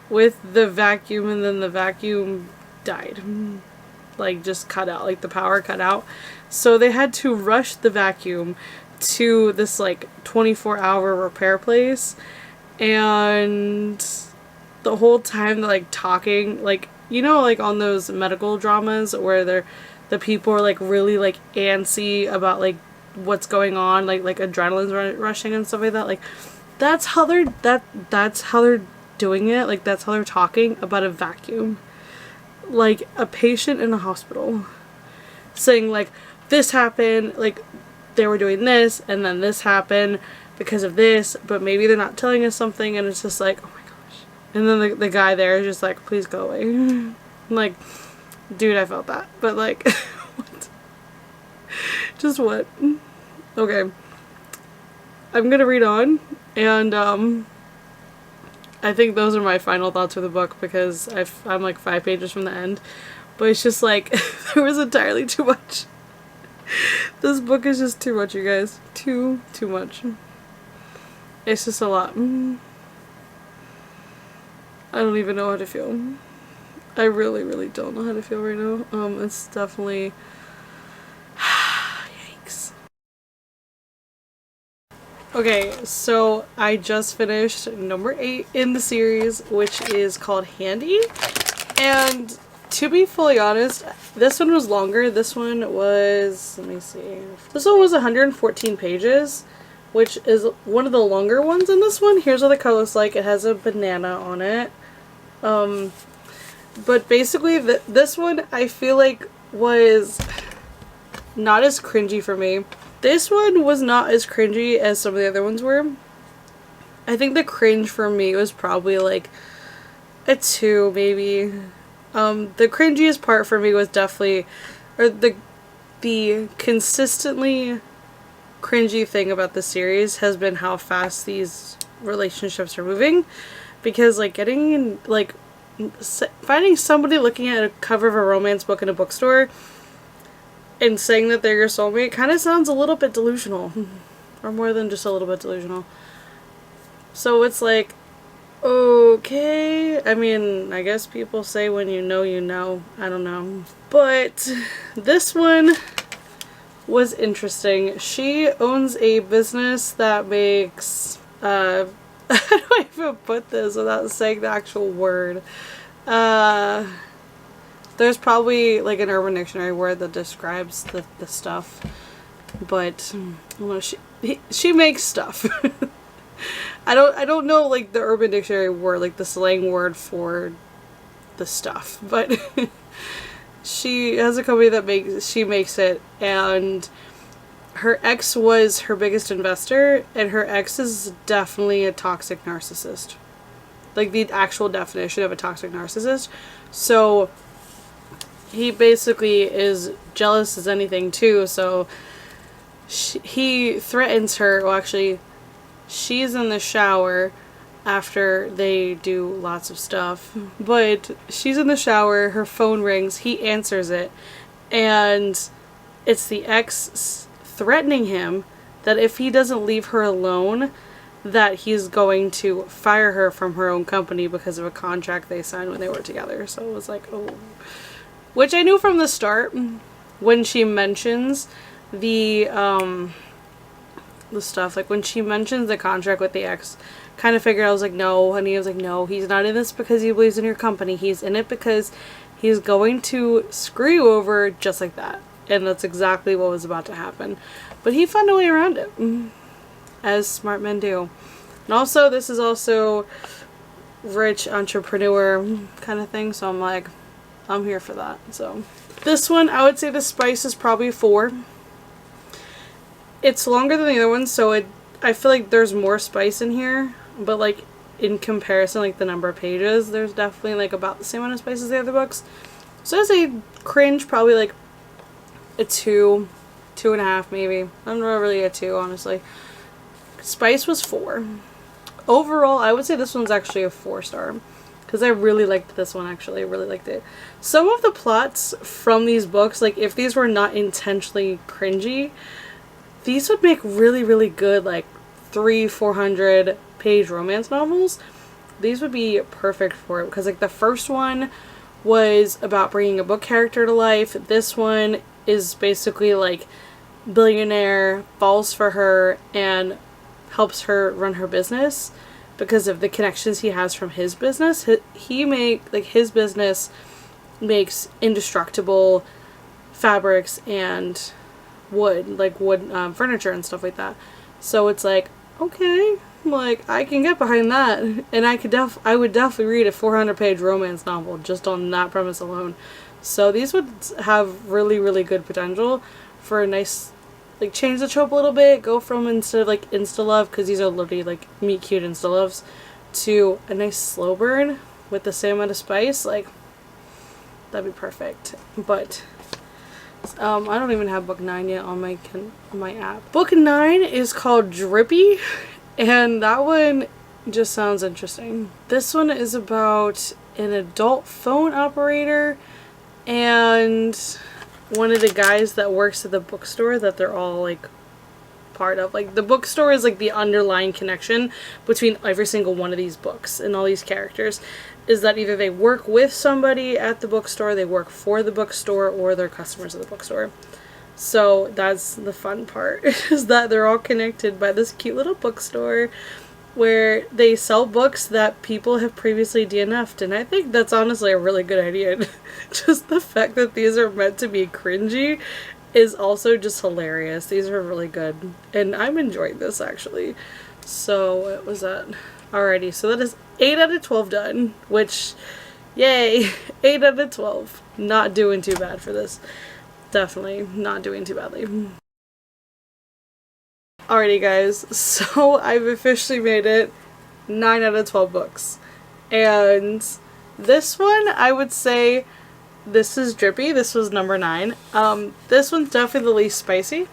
with the vacuum and then the vacuum died. Like, just cut out. Like, the power cut out. So they had to rush the vacuum to this, like, 24-hour repair place. And the whole time they're, like, talking, like, you know, like, on those medical dramas where the people are, like, really, like, antsy about, like, what's going on, like adrenaline's rushing and stuff like that. Like, that's how they're doing it. Like, that's how they're talking about a vacuum. Like, a patient in a hospital saying, like, this happened, like, they were doing this, and then this happened because of this, but maybe they're not telling us something, and it's just like, oh my gosh. And then the guy there is just like, please go away. I'm like, dude, I felt that. But, like, what? Just what? Okay. I'm gonna read on, and, I think those are my final thoughts for the book because I'm like 5 pages from the end. But it's just like, there was entirely too much. This book is just too much, you guys. Too much. It's just a lot. I don't even know how to feel. I really, really don't know how to feel right now. It's definitely... Yikes. Okay, so I just finished number 8 in the series, which is called Handy. And to be fully honest, this one was longer. This one was, let me see. This one was 114 pages, which is one of the longer ones in this one. Here's what the cover looks like. It has a banana on it. But basically this one I feel like was not as cringy for me. This one was not as cringy as some of the other ones were. I think the cringe for me was probably like a 2 maybe. The cringiest part for me was definitely, or the consistently cringy thing about the series has been how fast these relationships are moving. Because, like, getting in, like, finding somebody looking at a cover of a romance book in a bookstore and saying that they're your soulmate kind of sounds a little bit delusional. Or more than just a little bit delusional. So it's like, okay, I mean, I guess people say when you know, you know. I don't know. But this one was interesting. She owns a business that makes, how do I even put this without saying the actual word? They're There's probably like an Urban Dictionary word that describes the stuff, but well, she makes stuff. I don't know like the Urban Dictionary word, like the slang word for the stuff, but she has a company that makes it, and her ex was her biggest investor, and her ex is definitely a toxic narcissist. Like the actual definition of a toxic narcissist. So he basically is jealous as anything too, so he threatens her. Well, actually, she's in the shower after they do lots of stuff, but she's in the shower, her phone rings, he answers it, and it's the ex threatening him that if he doesn't leave her alone, that he's going to fire her from her own company because of a contract they signed when they were together. So it was like, oh. Which I knew from the start when she mentions the stuff, like when she mentions the contract with the ex, kind of figured, I was like, no, honey. I was like, no, he's not in this because he believes in your company. He's in it because he's going to screw you over just like that. And that's exactly what was about to happen. But he found a way around it, as smart men do. And also, this is also rich entrepreneur kind of thing, so I'm like, I'm here for that. So this one, I would say the spice is probably 4. It's longer than the other ones, so I feel like there's more spice in here, but like in comparison, like the number of pages, there's definitely like about the same amount of spice as the other books. So I'd say cringe probably like a 2, 2.5 maybe. I'm not really a 2, honestly. Spice was 4. Overall, I would say this one's actually a 4-star. Because I really liked this one, actually. I really liked it. Some of the plots from these books, like if these were not intentionally cringy, these would make really, really good, like 300-400 page romance novels. These would be perfect for it. Because like the first one was about bringing a book character to life. This one is basically like billionaire falls for her and helps her run her business because of the connections he has from his business. His business makes indestructible fabrics and wood furniture and stuff like that. So it's like, okay, like I can get behind that, and I would definitely read a 400-page romance novel just on that premise alone. So these would have really, really good potential for a nice, like, change the trope a little bit, go from, instead of like insta-love, because these are literally like meet cute insta-loves, to a nice slow burn with the same amount of spice. Like, that'd be perfect. But I don't even have book 9 yet on my app. Book 9 is called Drippy, and that one just sounds interesting. This one is about an adult phone operator and one of the guys that works at the bookstore that they're all like part of. Like the bookstore is like the underlying connection between every single one of these books and all these characters, is that either they work with somebody at the bookstore, they work for the bookstore, or they're customers of the bookstore. So that's the fun part, is that they're all connected by this cute little bookstore where they sell books that people have previously DNF'd, and I think that's honestly a really good idea. Just the fact that these are meant to be cringy is also just hilarious. These are really good, and I'm enjoying this actually. So what was that? Alrighty, so that is 8 out of 12 done, which, yay, 8 out of 12. Not doing too bad for this. Definitely not doing too badly. Alrighty guys, so I've officially made it 9 out of 12 books. And this one, I would say, this is Drippy. This was number 9. This one's definitely the least spicy.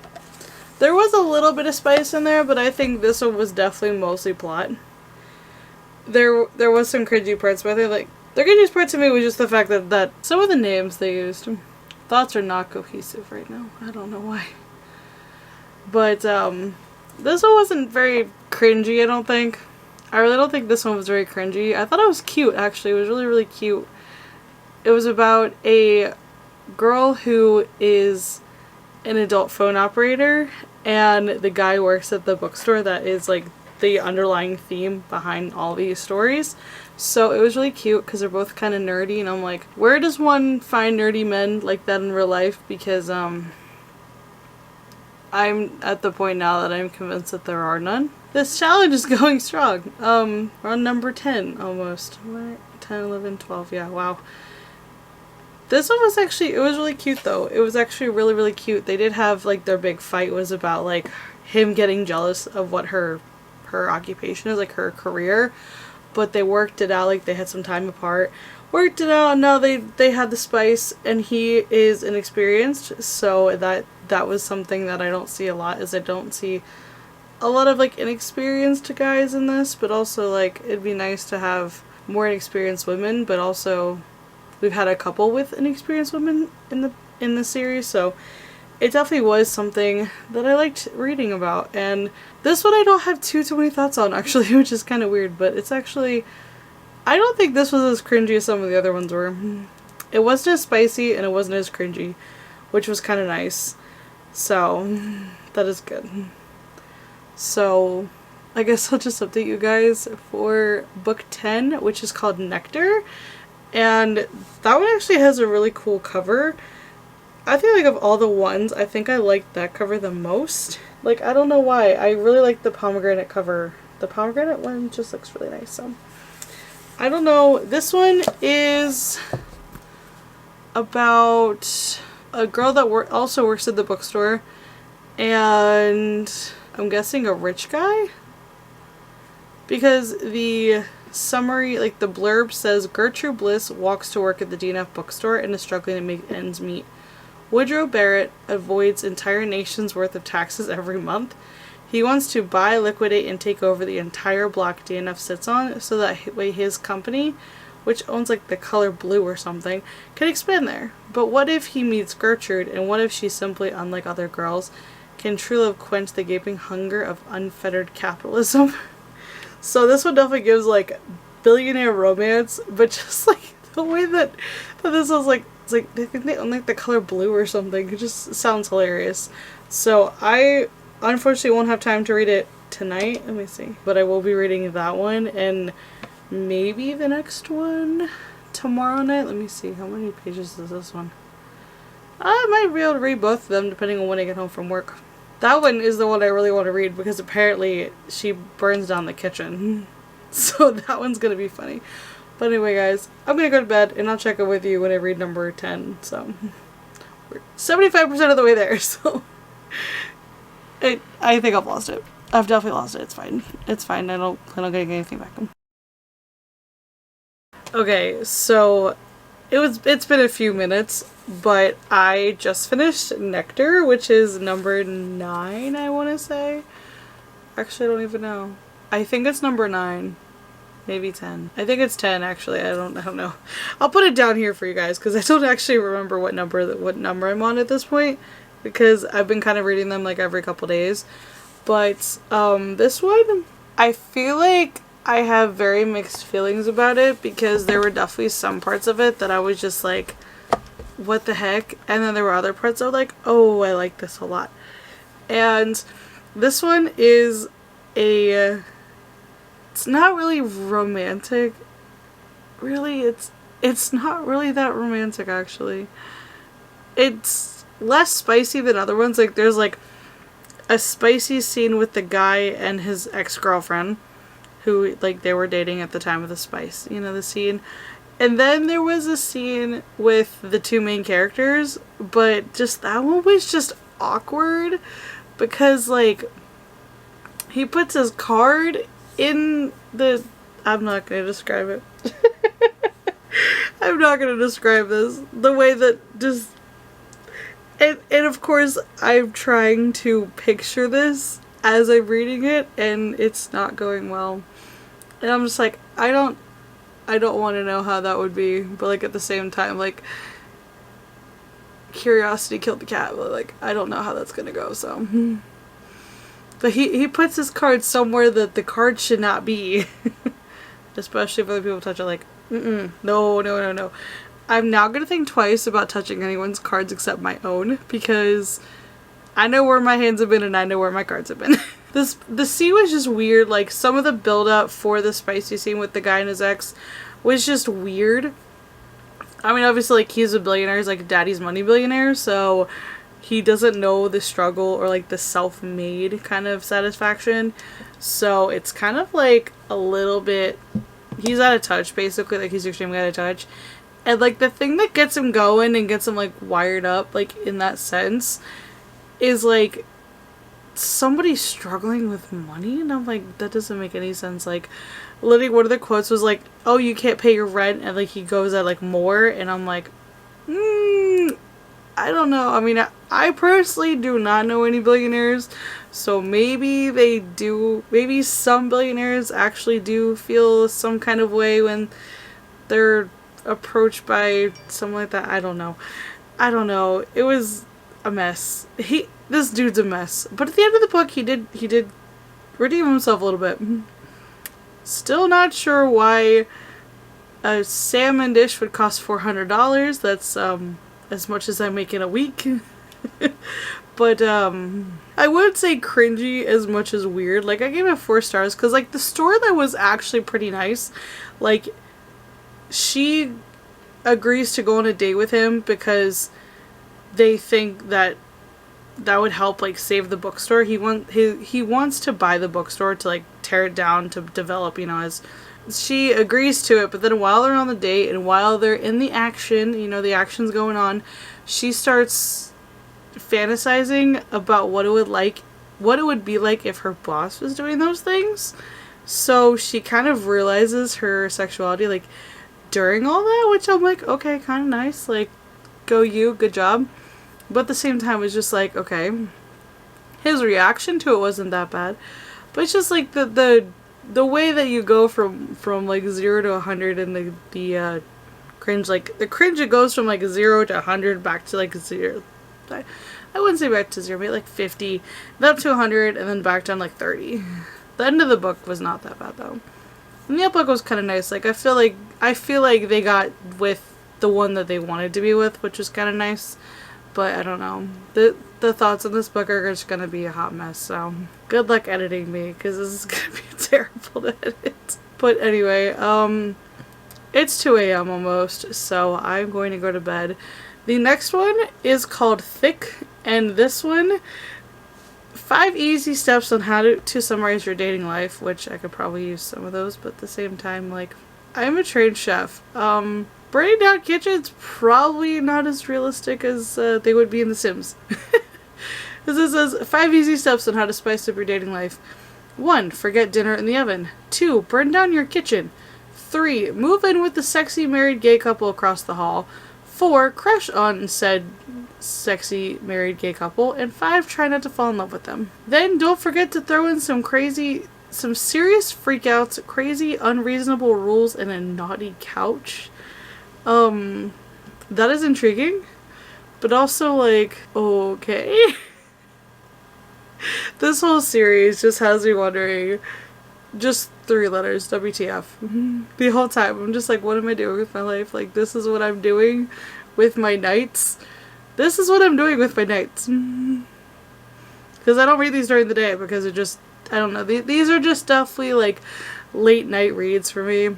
There was a little bit of spice in there, but I think this one was definitely mostly plot. There was some cringy parts, but I think like the cringiest part to me was just the fact that some of the names they used, thoughts are not cohesive right now. I don't know why. But this one wasn't very cringy, I don't think. I really don't think this one was very cringy. I thought it was cute, actually. It was really, really cute. It was about a girl who is an adult phone operator, and the guy works at the bookstore that is like the underlying theme behind all these stories. So it was really cute because they're both kind of nerdy, and I'm like, where does one find nerdy men like that in real life? Because I'm at the point now that I'm convinced that there are none. This challenge is going strong. We're on number 10 almost. What? 10, 11, 12, yeah, wow. This one was actually, it was really cute though. It was actually really, really cute. They did have, like, their big fight was about, like, him getting jealous of what her occupation is, like, her career. But they worked it out, like, they had some time apart. Worked it out, and now they had the spice, and he is inexperienced, so that was something that I don't see a lot, is I don't see a lot of, like, inexperienced guys in this, but also, like, it'd be nice to have more inexperienced women, but also we've had a couple with inexperienced women in the series, so it definitely was something that I liked reading about. And this one I don't have too many thoughts on, actually, which is kind of weird, but it's actually, I don't think this was as cringy as some of the other ones were. It wasn't as spicy and it wasn't as cringy, which was kind of nice. So that is good. So I guess I'll just update you guys for book 10, which is called Nectar. And that one actually has a really cool cover. I feel like of all the ones, I think I liked that cover the most. Like, I don't know why. I really like the pomegranate cover. The pomegranate one just looks really nice, so. I don't know. This one is about a girl that also works at the bookstore. And I'm guessing a rich guy? Because the summary, like the blurb says, Gertrude Bliss walks to work at the DNF bookstore and is struggling to make ends meet. Woodrow Barrett avoids entire nation's worth of taxes every month. He wants to buy, liquidate, and take over the entire block DNF sits on so that way his company, which owns like the color blue or something, can expand there. But what if he meets Gertrude, and what if she simply, unlike other girls, can true love quench the gaping hunger of unfettered capitalism? So this one definitely gives like billionaire romance, but just like the way that this was like, it's like they think they own like the color blue or something. It just sounds hilarious. So I unfortunately won't have time to read it tonight. Let me see. But I will be reading that one and maybe the next one tomorrow night. Let me see. How many pages is this one? I might be able to read both of them depending on when I get home from work. That one is the one I really want to read because apparently she burns down the kitchen. So that one's going to be funny. But anyway, guys, I'm going to go to bed and I'll check in with you when I read number 10. So we're 75% of the way there. So I think I've lost it. I've definitely lost it. It's fine. It's fine. I don't plan on getting anything back. Okay, so it's been a few minutes, but I just finished Nectar, which is number 9, I want to say. Actually, I don't even know. I think it's number 9. Maybe 10. I think it's 10, actually. I don't know. I'll put it down here for you guys, because I don't actually remember what number I'm on at this point, because I've been kind of reading them like every couple days. But this one, I feel like I have very mixed feelings about it, because there were definitely some parts of it that I was just like, what the heck? And then there were other parts that were like, oh, I like this a lot. And this one is it's not really romantic. Really, it's not really that romantic, actually. It's less spicy than other ones. Like, there's like a spicy scene with the guy and his ex-girlfriend, who, like, they were dating at the time of the spice, you know, the scene. And then there was a scene with the two main characters, but just that one was just awkward, because, like, he puts his card in the... I'm not going to describe it. I'm not going to describe this. The way that just... And of course, I'm trying to picture this as I'm reading it, and it's not going well. And I'm just like, I don't want to know how that would be, but like at the same time, like, curiosity killed the cat, but like, I don't know how that's gonna go, so. But he puts his card somewhere that the card should not be. Especially if other people touch it, like, no. I'm now gonna think twice about touching anyone's cards except my own, because I know where my hands have been and I know where my cards have been. The scene was just weird. Like, some of the build up for the spicy scene with the guy and his ex was just weird. I mean, obviously, like, he's a billionaire. He's like a daddy's money billionaire, so he doesn't know the struggle or like the self-made kind of satisfaction. So it's kind of like a little bit, he's out of touch, basically. Like, he's extremely out of touch. And like the thing that gets him going and gets him like wired up, like in that sense, is like somebody struggling with money. And I'm like, that doesn't make any sense. Like, literally one of the quotes was like, oh, you can't pay your rent, and like he goes at like more, and I'm like, I don't know. I mean, I personally do not know any billionaires, so maybe they do, maybe some billionaires actually do feel some kind of way when they're approached by someone like that. I don't know. I don't know. It was a mess. This dude's a mess. But at the end of the book, he did redeem himself a little bit. Still not sure why a salmon dish would cost $400. That's as much as I make in a week. But I wouldn't say cringy as much as weird. Like, I gave it 4 stars because like the storyline was actually pretty nice. Like, she agrees to go on a date with him because they think that would help like save the bookstore. He wants to buy the bookstore to like tear it down to develop, you know, as she agrees to it, but then while they're on the date and while they're in the action, you know, the action's going on, she starts fantasizing about what it would be like if her boss was doing those things. So she kind of realizes her sexuality like during all that, which I'm like, okay, kind of nice, like, go you, good job. But at the same time, it's just like, okay, his reaction to it wasn't that bad, but it's just like the way that you go from like 0 to 100 and the cringe, like the cringe, it goes from like 0 to 100 back to like 0. I wouldn't say back to 0, maybe like 50, then up to 100, and then back down like 30. The end of the book was not that bad though. And the book was kind of nice. Like, I feel like they got with the one that they wanted to be with, which was kind of nice. But I don't know. The thoughts on this book are just gonna be a hot mess. So good luck editing me, because this is gonna be terrible to edit. But anyway, it's 2 a.m. almost, so I'm going to go to bed. The next one is called Thick, and this one, 5 easy steps on how to summarize your dating life, which I could probably use some of those, but at the same time, like, I'm a trained chef. Burning down kitchens, probably not as realistic as they would be in The Sims. This says 5 easy steps on how to spice up your dating life. 1. Forget dinner in the oven. 2. Burn down your kitchen. 3. Move in with the sexy married gay couple across the hall. 4. Crush on said sexy married gay couple. And 5. Try not to fall in love with them. Then don't forget to throw in some serious freakouts, crazy unreasonable rules, and a naughty couch. That is intriguing, but also like, okay. This whole series just has me wondering, just 3 letters, WTF. The whole time, I'm just like, what am I doing with my life? Like, this is what I'm doing with my nights. This is what I'm doing with my nights. Because I don't read these during the day because it just, I don't know. These are just definitely like late night reads for me.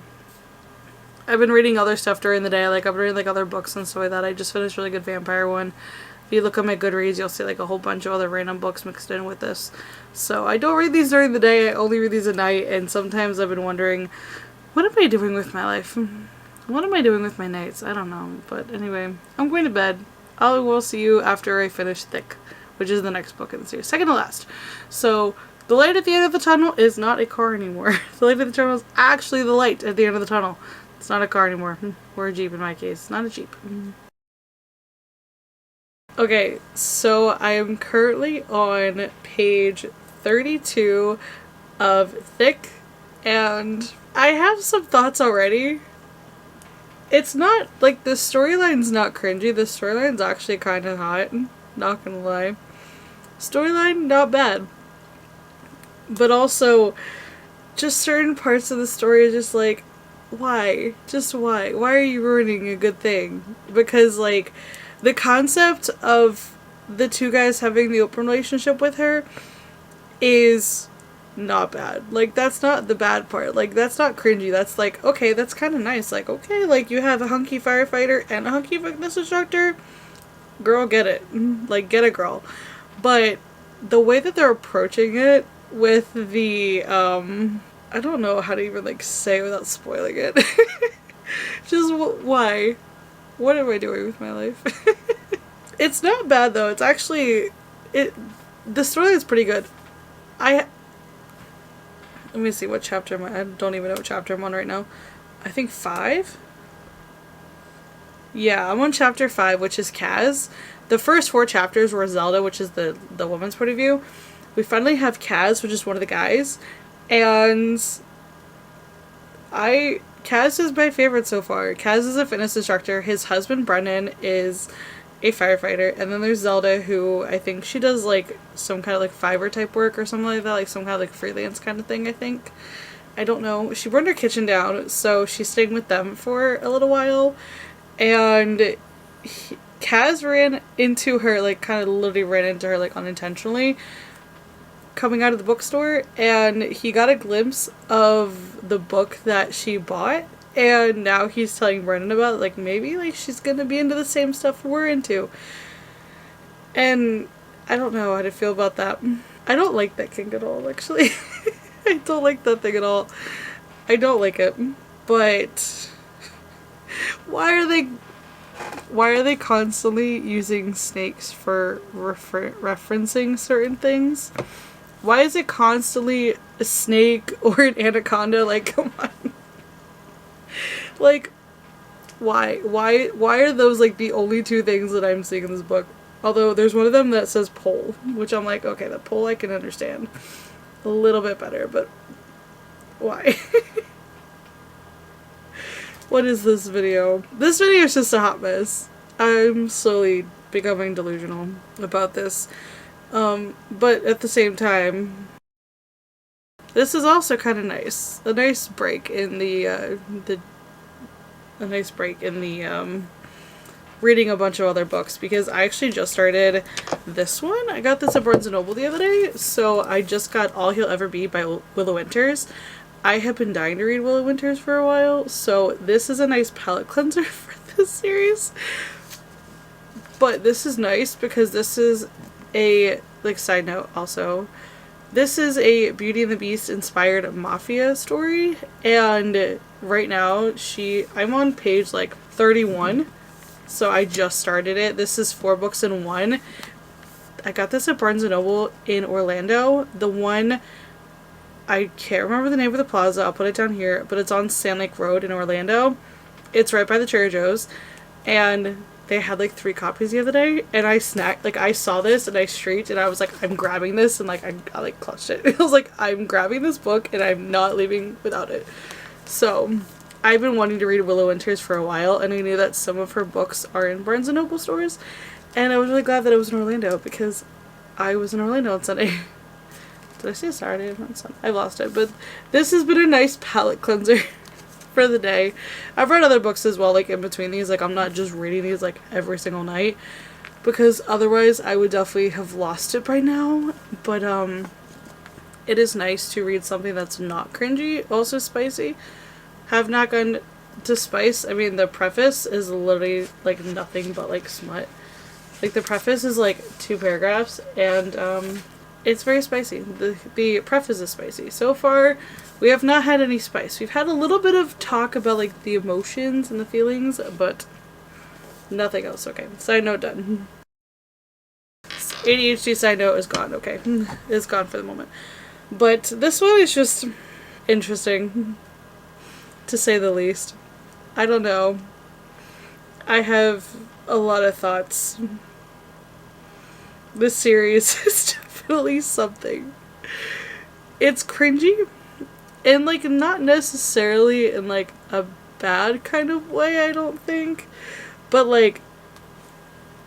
I've been reading other stuff during the day, like I've been reading like other books and stuff like that. I just finished a really good vampire one. If you look at my Goodreads, you'll see like a whole bunch of other random books mixed in with this. So I don't read these during the day, I only read these at night, and sometimes I've been wondering, what am I doing with my life? What am I doing with my nights? I don't know. But anyway, I'm going to bed. I will see you after I finish Thick, which is the next book in the series. Second to last. So the light at the end of the tunnel is not a car anymore. The light at the tunnel is actually the light at the end of the tunnel. It's not a car anymore. Or a Jeep in my case. Not a Jeep. Okay, so I am currently on page 32 of Thick, and I have some thoughts already. It's not, like, the storyline's not cringy. The storyline's actually kind of hot. Not gonna lie. Storyline, not bad. But also, just certain parts of the story are just like, why? Just why? Why are you ruining a good thing? Because, like, the concept of the 2 guys having the open relationship with her is not bad. Like, that's not the bad part. Like, that's not cringy. That's like, okay, that's kind of nice. Like, okay, like, you have a hunky firefighter and a hunky fitness instructor. Girl, get it. Like, get a girl. But the way that they're approaching it with the, I don't know how to even, like, say without spoiling it. Just, why? What am I doing with my life? It's not bad, though. It's actually, the story is pretty good. Let me see what chapter I'm on. I don't even know what chapter I'm on right now. I think 5? Yeah, I'm on chapter 5, which is Kaz. The first 4 chapters were Zelda, which is the woman's point of view. We finally have Kaz, which is one of the guys. And Kaz is my favorite so far. Kaz is a fitness instructor. His husband, Brennan, is a firefighter. And then there's Zelda, who I think she does, like, some kind of, like, Fiverr type work or something like that. Like, some kind of, like, freelance kind of thing, I think. I don't know. She burned her kitchen down, so she's staying with them for a little while. And Kaz ran into her, like, kind of literally ran into her, like, unintentionally, coming out of the bookstore, and he got a glimpse of the book that she bought, and now he's telling Brennan about it, like, maybe, like, she's gonna be into the same stuff we're into. And I don't know how to feel about that. I don't like that kink at all, actually. I don't like that thing at all. I don't like it. But why are they constantly using snakes for referencing certain things? Why is it constantly a snake or an anaconda? Like, come on. Like, why? Why are those, like, the only 2 things that I'm seeing in this book? Although there's one of them that says pole, which I'm like, okay, the pole I can understand a little bit better, but why? What is this video? This video is just a hot mess. I'm slowly becoming delusional about this. But at the same time, this is also kind of nice. A nice break in the reading a bunch of other books, because I actually just started this one. I got this at Barnes & Noble the other day, so I just got All He'll Ever Be by Willow Winters. I have been dying to read Willow Winters for a while, so this is a nice palette cleanser for this series. But this is nice because this is a, like, side note also, this is a Beauty and the Beast inspired mafia story, and right now I'm on page, like, 31. So I just started it. This is 4 books in 1. I got this at Barnes & Noble in Orlando. The one, I can't remember the name of the plaza. I'll put it down here. But it's on Sand Lake Road in Orlando. It's right by the Trader Joe's. And they had, like, 3 copies the other day. And I snacked. Like, I saw this and I shrieked. And I was like, I'm grabbing this. And, like, I like, clutched it. I was like, I'm grabbing this book and I'm not leaving without it. So I've been wanting to read Willow Winters for a while, and I knew that some of her books are in Barnes & Noble stores, and I was really glad that it was in Orlando, because I was in Orlando on Sunday. Did I say Saturday? Not Sunday. I lost it, but this has been a nice palette cleanser for the day. I've read other books as well, like, in between these. Like, I'm not just reading these, like, every single night, because otherwise I would definitely have lost it by now. But, it is nice to read something that's not cringy, also spicy. Have not gone to spice. I mean, the preface is literally, like, nothing but, like, smut. Like, the preface is, like, 2 paragraphs, and it's very spicy. The preface is spicy. So far, we have not had any spice. We've had a little bit of talk about, like, the emotions and the feelings, but nothing else. Okay, side note done. ADHD side note is gone. Okay, it's gone for the moment. But this one is just interesting, to say the least. I don't know. I have a lot of thoughts. This series is definitely something. It's cringy, and, like, not necessarily in, like, a bad kind of way, I don't think. But, like,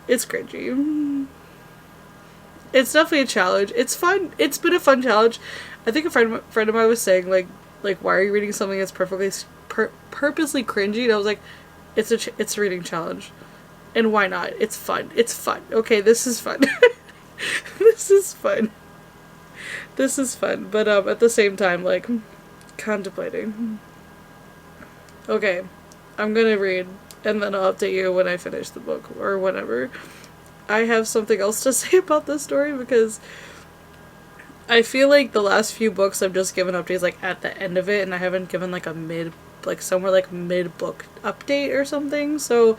it's cringy. It's definitely a challenge. It's fun. It's been a fun challenge. I think a friend of mine was saying, like, why are you reading something that's purposely cringy? And I was like, it's a reading challenge. And why not? It's fun. It's fun. Okay, this is fun. This is fun. This is fun, but at the same time, like, contemplating. Okay, I'm gonna read, and then I'll update you when I finish the book, or whatever. I have something else to say about this story, because I feel like the last few books I've just given updates, like, at the end of it, and I haven't given, like, a somewhere, like, mid-book update or something, so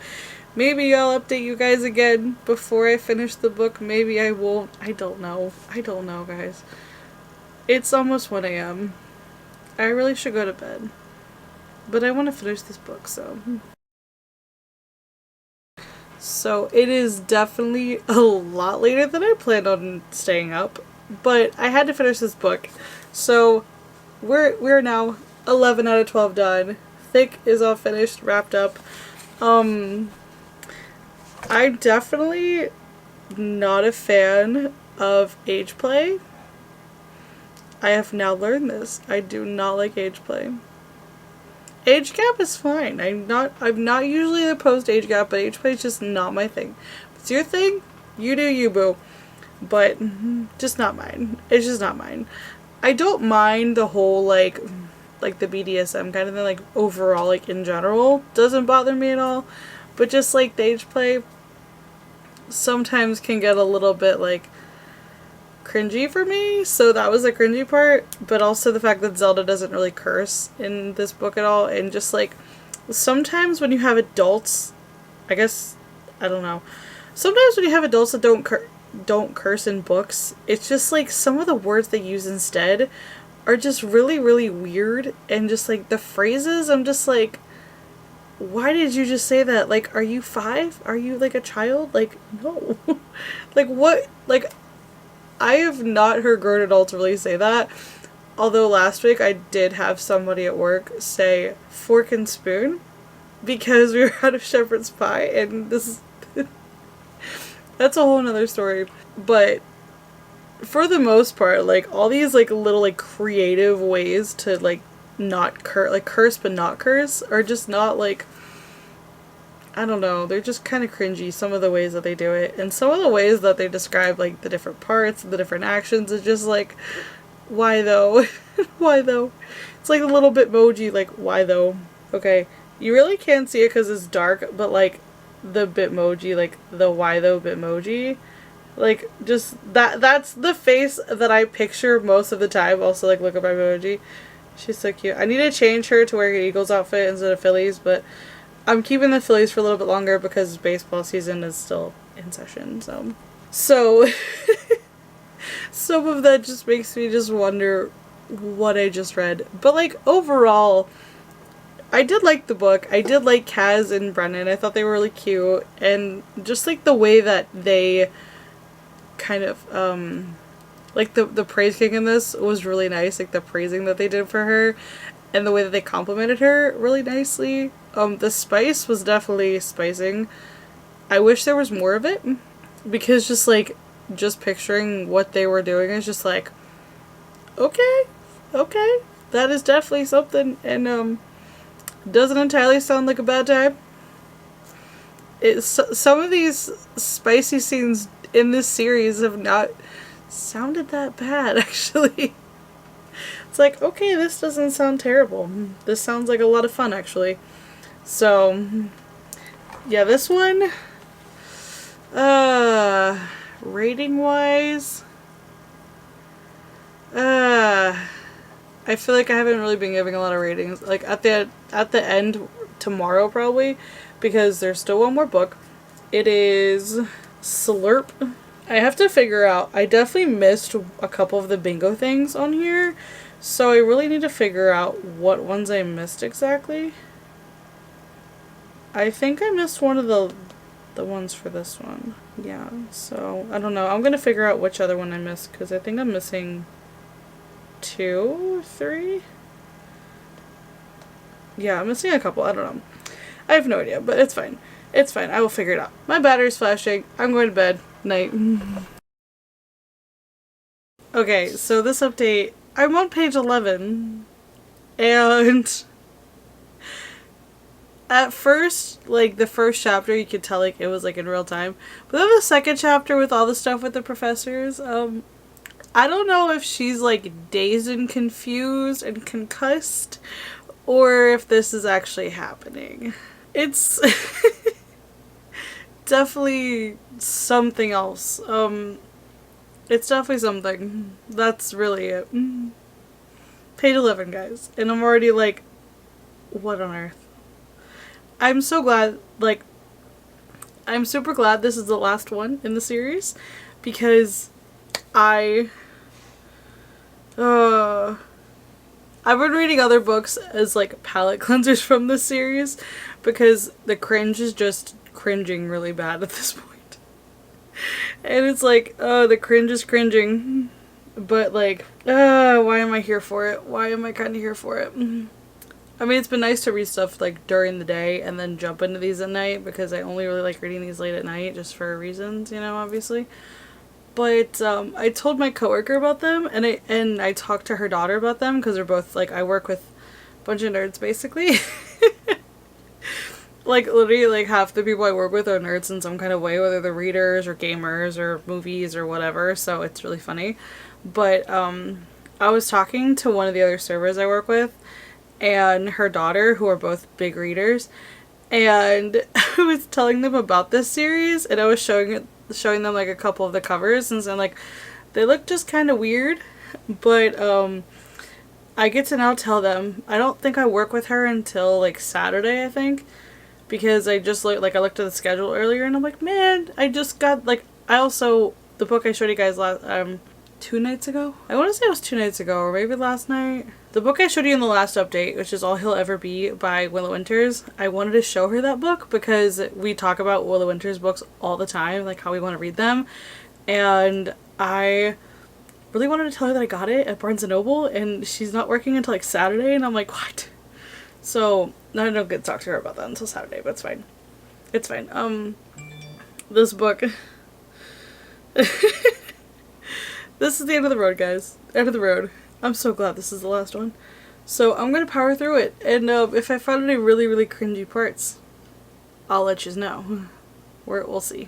maybe I'll update you guys again before I finish the book, maybe I won't, I don't know, guys. It's almost 1 a.m. I really should go to bed. But I want to finish this book, so. So it is definitely a lot later than I planned on staying up. But I had to finish this book. So we're now 11 out of 12 done. Thick is all finished, wrapped up. I'm definitely not a fan of age play. I have now learned this. I do not like age play. Age gap is fine. I'm not usually opposed to age gap, but age play is just not my thing. If it's your thing, you do you, boo. But just not mine. It's just not mine. I don't mind the whole like the BDSM kind of thing, like overall, like in general, doesn't bother me at all. But just like the age play sometimes can get a little bit like cringy for me, so that was the cringy part, but also the fact that Zelda doesn't really curse in this book at all, and just like sometimes when you have adults, I guess, I don't know, sometimes when you have adults that don't curse in books, it's just like some of the words they use instead are just really, really weird, and just like the phrases, I'm just like, why did you just say that? Like, are you 5? Are you like a child? Like, no. Like, what? Like, I have not heard grown adults really say that. Although last week I did have somebody at work say fork and spoon because we were out of shepherd's pie, and this is that's a whole nother story. But for the most part, like all these like little like creative ways to like not curse but not curse are just not like, I don't know, they're just kind of cringy, some of the ways that they do it. And some of the ways that they describe, like, the different parts, the different actions, is just like, why though? Why though? It's like a little Bitmoji, like, why though? Okay, you really can't see it because it's dark, but, like, the Bitmoji, like, the why though Bitmoji, like, just, that's the face that I picture most of the time. Also, like, look at my emoji. She's so cute. I need to change her to wear an Eagles outfit instead of Phillies, but I'm keeping the Phillies for a little bit longer because baseball season is still in session, so some of that just makes me just wonder what I just read. But like overall, I did like the book. I did like Kaz and Brennan. I thought they were really cute, and just like the way that they kind of like the praise kick in this was really nice, like the praising that they did for her and the way that they complimented her really nicely. The spice was definitely spicing. I wish there was more of it, because just picturing what they were doing is just like, okay, that is definitely something, and doesn't entirely sound like a bad time. Some of these spicy scenes in this series have not sounded that bad, actually. It's like, okay, this doesn't sound terrible. This sounds like a lot of fun, actually. So, yeah, this one, rating-wise, I feel like I haven't really been giving a lot of ratings. Like, at the end, tomorrow, probably, because there's still one more book. It is Slurp. I have to figure out, I definitely missed a couple of the bingo things on here, so I really need to figure out what ones I missed exactly. I think I missed one of the ones for this one. Yeah, so I don't know. I'm gonna figure out which other one I missed, because I think I'm missing 2 or 3. Yeah, I'm missing a couple. I don't know. I have no idea, but it's fine. It's fine. I will figure it out. My battery's flashing. I'm going to bed. Night. Okay, so this update, I'm on page 11, and at first, like, the first chapter, you could tell, like, it was, like, in real time, but then the second chapter with all the stuff with the professors, I don't know if she's like dazed and confused and concussed, or if this is actually happening. It's definitely something else. It's definitely something. That's really it. Page 11, guys. And I'm already like, what on earth? I'm so glad, like, I'm super glad this is the last one in the series, because I've been reading other books as like palette cleansers from this series, because the cringe is just cringing really bad at this point. And it's like, oh, the cringe is cringing, but like, why am I here for it? Why am I kind of here for it? I mean, it's been nice to read stuff like during the day and then jump into these at night, because I only really like reading these late at night just for reasons, you know, obviously. But I told my coworker about them, and I talked to her daughter about them, because they're both like, I work with a bunch of nerds basically. Like literally like half the people I work with are nerds in some kind of way, whether they're readers or gamers or movies or whatever, so it's really funny. But I was talking to one of the other servers I work with and her daughter, who are both big readers, and I was telling them about this series, and I was showing them like a couple of the covers, and so I'm like, they look just kind of weird, but I get to now tell them I don't think I work with her until like Saturday, I think, because I just I looked at the schedule earlier, and I'm like, man, I just got like, I also, the book I showed you guys last 2 nights ago, I want to say it was 2 nights ago, or maybe last night. The book I showed you in the last update, which is All He'll Ever Be by Willow Winters, I wanted to show her that book because we talk about Willow Winters books all the time, like how we want to read them, and I really wanted to tell her that I got it at Barnes & Noble, and she's not working until like Saturday, and I'm like, what? So I don't get to talk to her about that until Saturday, but it's fine. It's fine. This book... This is the end of the road, guys. End of the road. I'm so glad this is the last one. So I'm gonna power through it, and if I find any really, really cringy parts, I'll let you know. We'll see.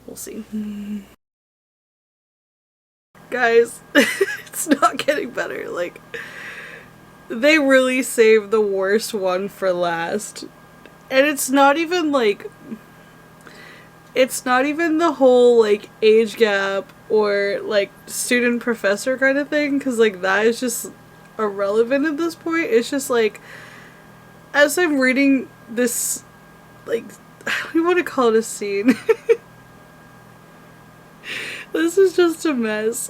We'll see. Guys, it's not getting better. Like, they really saved the worst one for last. And it's not even like... It's not even the whole, like, age gap or, like, student-professor kind of thing, because, like, that is just irrelevant at this point. It's just, like, as I'm reading this, like, I don't even want to call it a scene. This is just a mess.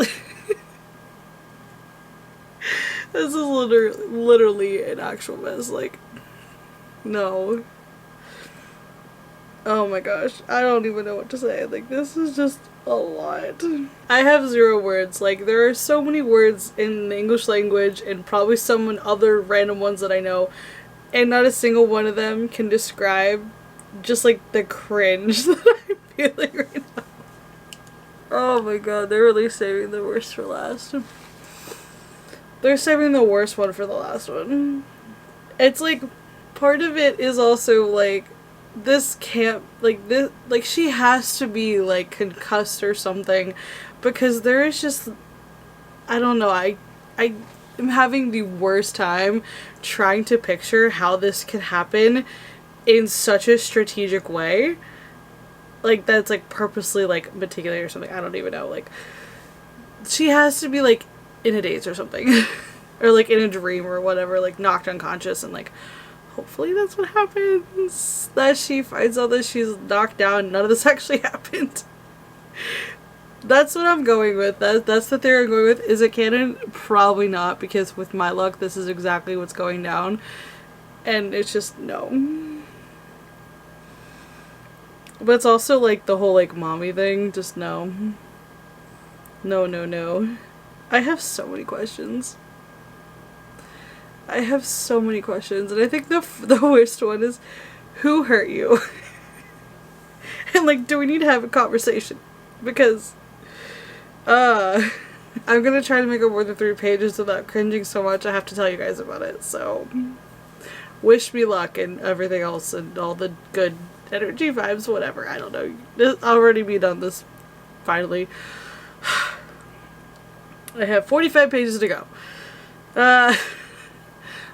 This is literally an actual mess, like, no. Oh my gosh, I don't even know what to say. Like, this is just a lot. I have 0 words. Like, there are so many words in the English language, and probably some other random ones that I know, and not a single one of them can describe just, like, the cringe that I'm feeling right now. Oh my god, they're really saving the worst for last. They're saving the worst one for the last one. It's like, part of it is also, like, this can't, like, this, like, she has to be, like, concussed or something, because there is just, I don't know, I am having the worst time trying to picture how this could happen in such a strategic way, like, that's, like, purposely, like, meticulous or something, I don't even know, like, she has to be, like, in a daze or something, or, like, in a dream or whatever, like, knocked unconscious, and, like, hopefully that's what happens, that she finds out that she's knocked down. None of this actually happened. That's what I'm going with. That's the theory I'm going with. Is it canon? Probably not, because with my luck, this is exactly what's going down. And it's just, no. But it's also, like, the whole, like, mommy thing. Just no. No, no, no. I have so many questions. I have so many questions, and I think the worst one is, who hurt you? And, like, do we need to have a conversation? Because, I'm gonna try to make it more than 3 pages without cringing so much I have to tell you guys about it, so wish me luck and everything else and all the good energy vibes, whatever, I don't know. I'll already be done this, finally. I have 45 pages to go. Uh,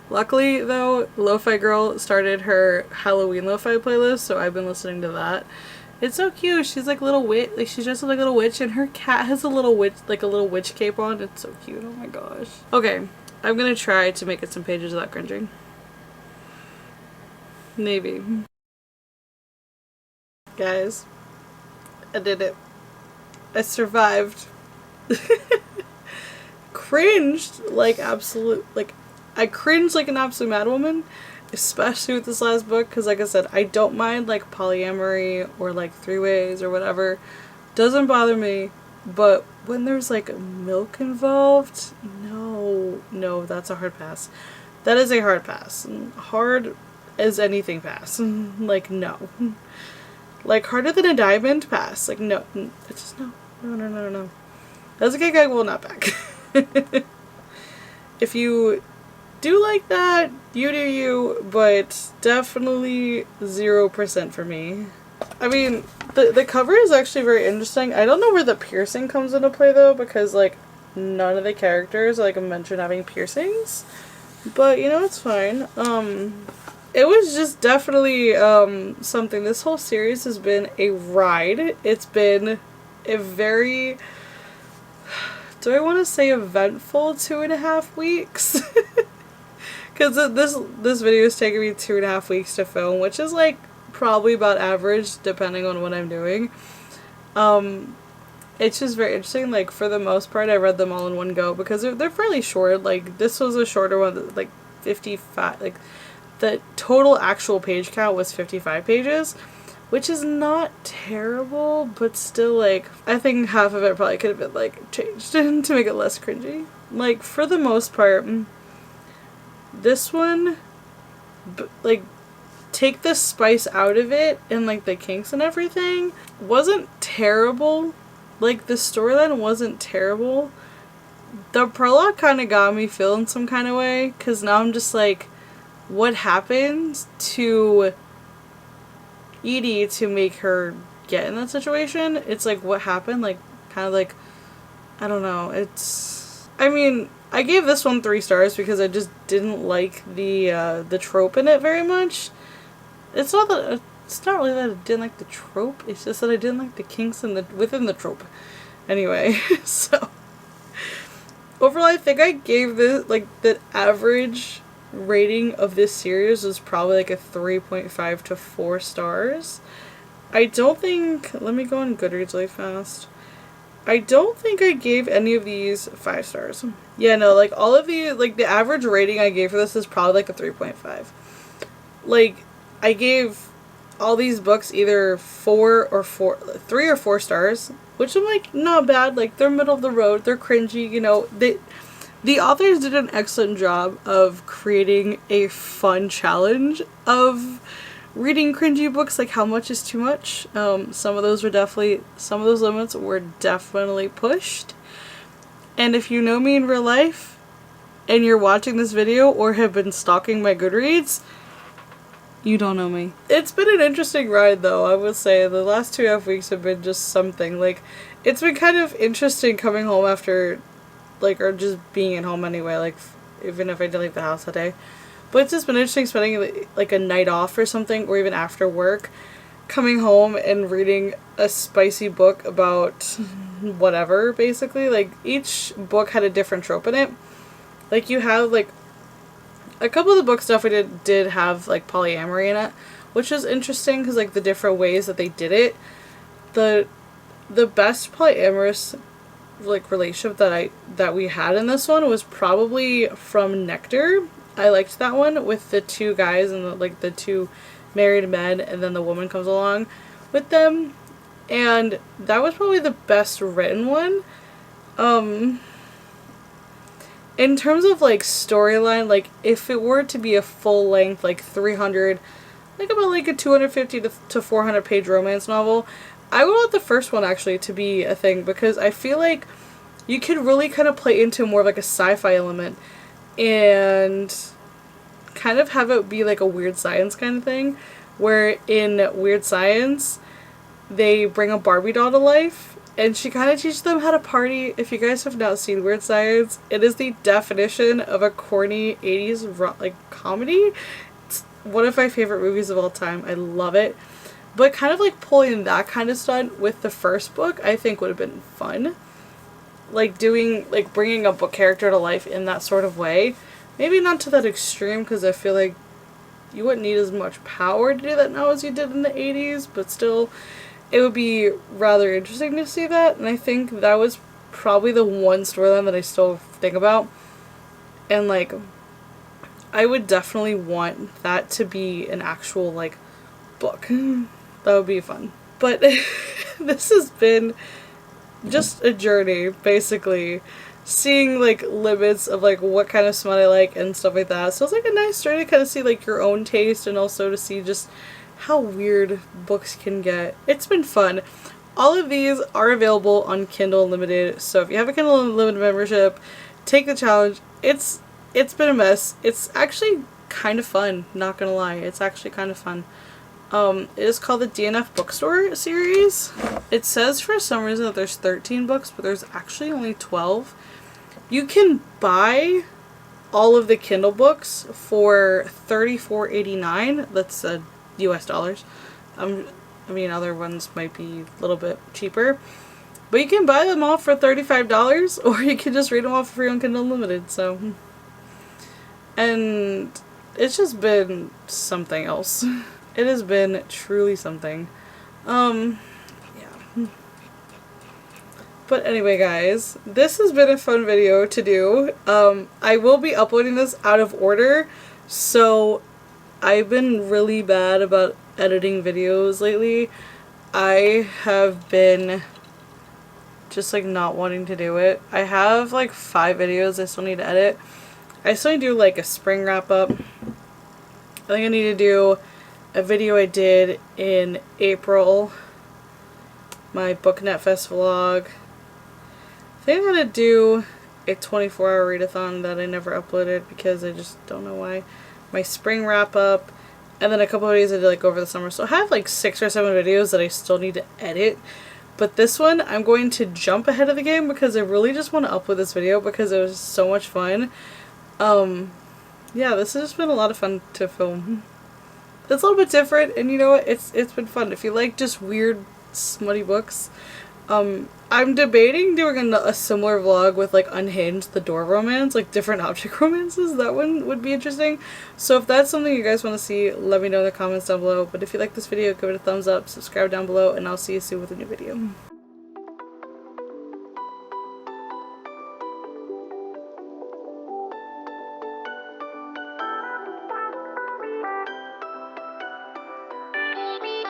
luckily, though, Lo-Fi Girl started her Halloween Lo-Fi playlist, so I've been listening to that. It's so cute. She's like little witch, like she's dressed up like a little witch, and her cat has a little witch, like a little witch cape on. It's so cute. Oh my gosh. Okay, I'm gonna try to make it some pages without cringing. Maybe. Guys, I did it. I survived. Cringed like absolute, like I cringed like an absolute madwoman, especially with this last book, because like I said, I don't mind like polyamory or like three-ways or whatever. Doesn't bother me, but when there's like milk involved, no, that's a hard pass. That is a hard pass. Hard as anything pass. Like, no. Like, harder than a diamond pass. Like, no. It's just no. That's a gig I will not back. If you do like that, you do you, but definitely 0% for me. I mean, the cover is actually very interesting. I don't know where the piercing comes into play though, because like none of the characters like mention having piercings. But you know, it's fine. It was just definitely something. This whole series has been a ride. It's been a very, do I want to say eventful 2.5 weeks? Because this video is taking me 2.5 weeks to film, which is like probably about average depending on what I'm doing. It's just very interesting. Like, for the most part, I read them all in one go because they're fairly short. Like, this was a shorter one, like 55, like the total actual page count was 55 pages, which is not terrible, but still, like, I think half of it probably could have been like changed to make it less cringy. Like, for the most part, this one, like, take the spice out of it and like the kinks and everything, wasn't terrible. Like, the storyline wasn't terrible. The prologue kind of got me feeling some kind of way, because now I'm just like, what happened to Edie to make her get in that situation? It's like, what happened? Like, kind of like, I don't know. It's, I mean, I gave this one 3 stars because I just didn't like the trope in it very much. It's not really that I didn't like the trope, it's just that I didn't like the kinks within the trope. Anyway, so overall I think I gave this, like, the average rating of this series was probably like a 3.5 to 4 stars. I don't think, let me go on Goodreads really fast. I don't think I gave any of these 5 stars. Yeah, no, like all of the, like the average rating I gave for this is probably like a 3.5. Like, I gave all these books either 3 or 4 stars, which I'm like, not bad. Like, they're middle of the road, they're cringy, you know. The authors did an excellent job of creating a fun challenge of reading cringy books, like How Much Is Too Much. Some of those limits were definitely pushed. And if you know me in real life, and you're watching this video or have been stalking my Goodreads, you don't know me. It's been an interesting ride though, I would say. The last 2.5 weeks have been just something. Like, it's been kind of interesting coming home after, like, or just being at home anyway, like, even if I didn't leave the house that day. But it's just been interesting spending, like, a night off or something, or even after work, coming home and reading a spicy book about whatever, basically. Like, each book had a different trope in it. Like, you have, like, a couple of the book stuff we did have, like, polyamory in it, which is interesting because, like, the different ways that they did it. The best polyamorous, like, relationship that we had in this one was probably from Nectar. I liked that one with the 2 guys and the 2 married men, and then the woman comes along with them, and that was probably the best written one. In terms of, like, storyline, like, if it were to be a full length, like, 300, like, about, like, a 250 to 400 page romance novel, I would want the first one, actually, to be a thing, because I feel like you could really kind of play into more of, like, a sci-fi element, and kind of have it be, like, a Weird Science kind of thing, where in Weird Science, they bring a Barbie doll to life, and she kind of teaches them how to party. If you guys have not seen Weird Science, it is the definition of a corny 80s like comedy. It's one of my favorite movies of all time. I love it. But kind of like pulling that kind of stunt with the first book, I think would have been fun. Like bringing a book character to life in that sort of way. Maybe not to that extreme, because I feel like you wouldn't need as much power to do that now as you did in the 80s, but still, it would be rather interesting to see that, and I think that was probably the one storyline that I still think about. And like, I would definitely want that to be an actual like book. That would be fun. But this has been just a journey, basically. Seeing like limits of like what kind of smut I like and stuff like that. So it's like a nice journey to kind of see like your own taste, and also to see just how weird books can get. It's been fun. All of these are available on Kindle Unlimited, so if you have a Kindle Unlimited membership, take the challenge. It's been a mess. It's actually kind of fun, not gonna lie. It's actually kind of fun. It is called the DNF Bookstore series. It says for some reason that there's 13 books, but there's actually only 12. You can buy all of the Kindle books for $34.89. That's US dollars. I mean, other ones might be a little bit cheaper. But you can buy them all for $35, or you can just read them all for free on Kindle Unlimited, so. And it's just been something else. It has been truly something. Yeah. But anyway, guys, this has been a fun video to do. I will be uploading this out of order, so I've been really bad about editing videos lately. I have been just like not wanting to do it. I have like 5 videos I still need to edit. I still need to do like a spring wrap up. I think I need to do a video I did in April, my BookNet Fest vlog. I think I'm gonna do a 24-hour readathon that I never uploaded because I just don't know why. My spring wrap up, and then a couple of videos I did like over the summer. So I have like 6 or 7 videos that I still need to edit. But this one, I'm going to jump ahead of the game because I really just want to upload this video because it was so much fun. Yeah, this has just been a lot of fun to film. It's a little bit different, and you know what? It's been fun. If you like just weird, smutty books, I'm debating doing a similar vlog with like Unhinged, the door romance, like different object romances. That one would be interesting. So if that's something you guys want to see, let me know in the comments down below. But if you like this video, give it a thumbs up, subscribe down below, and I'll see you soon with a new video.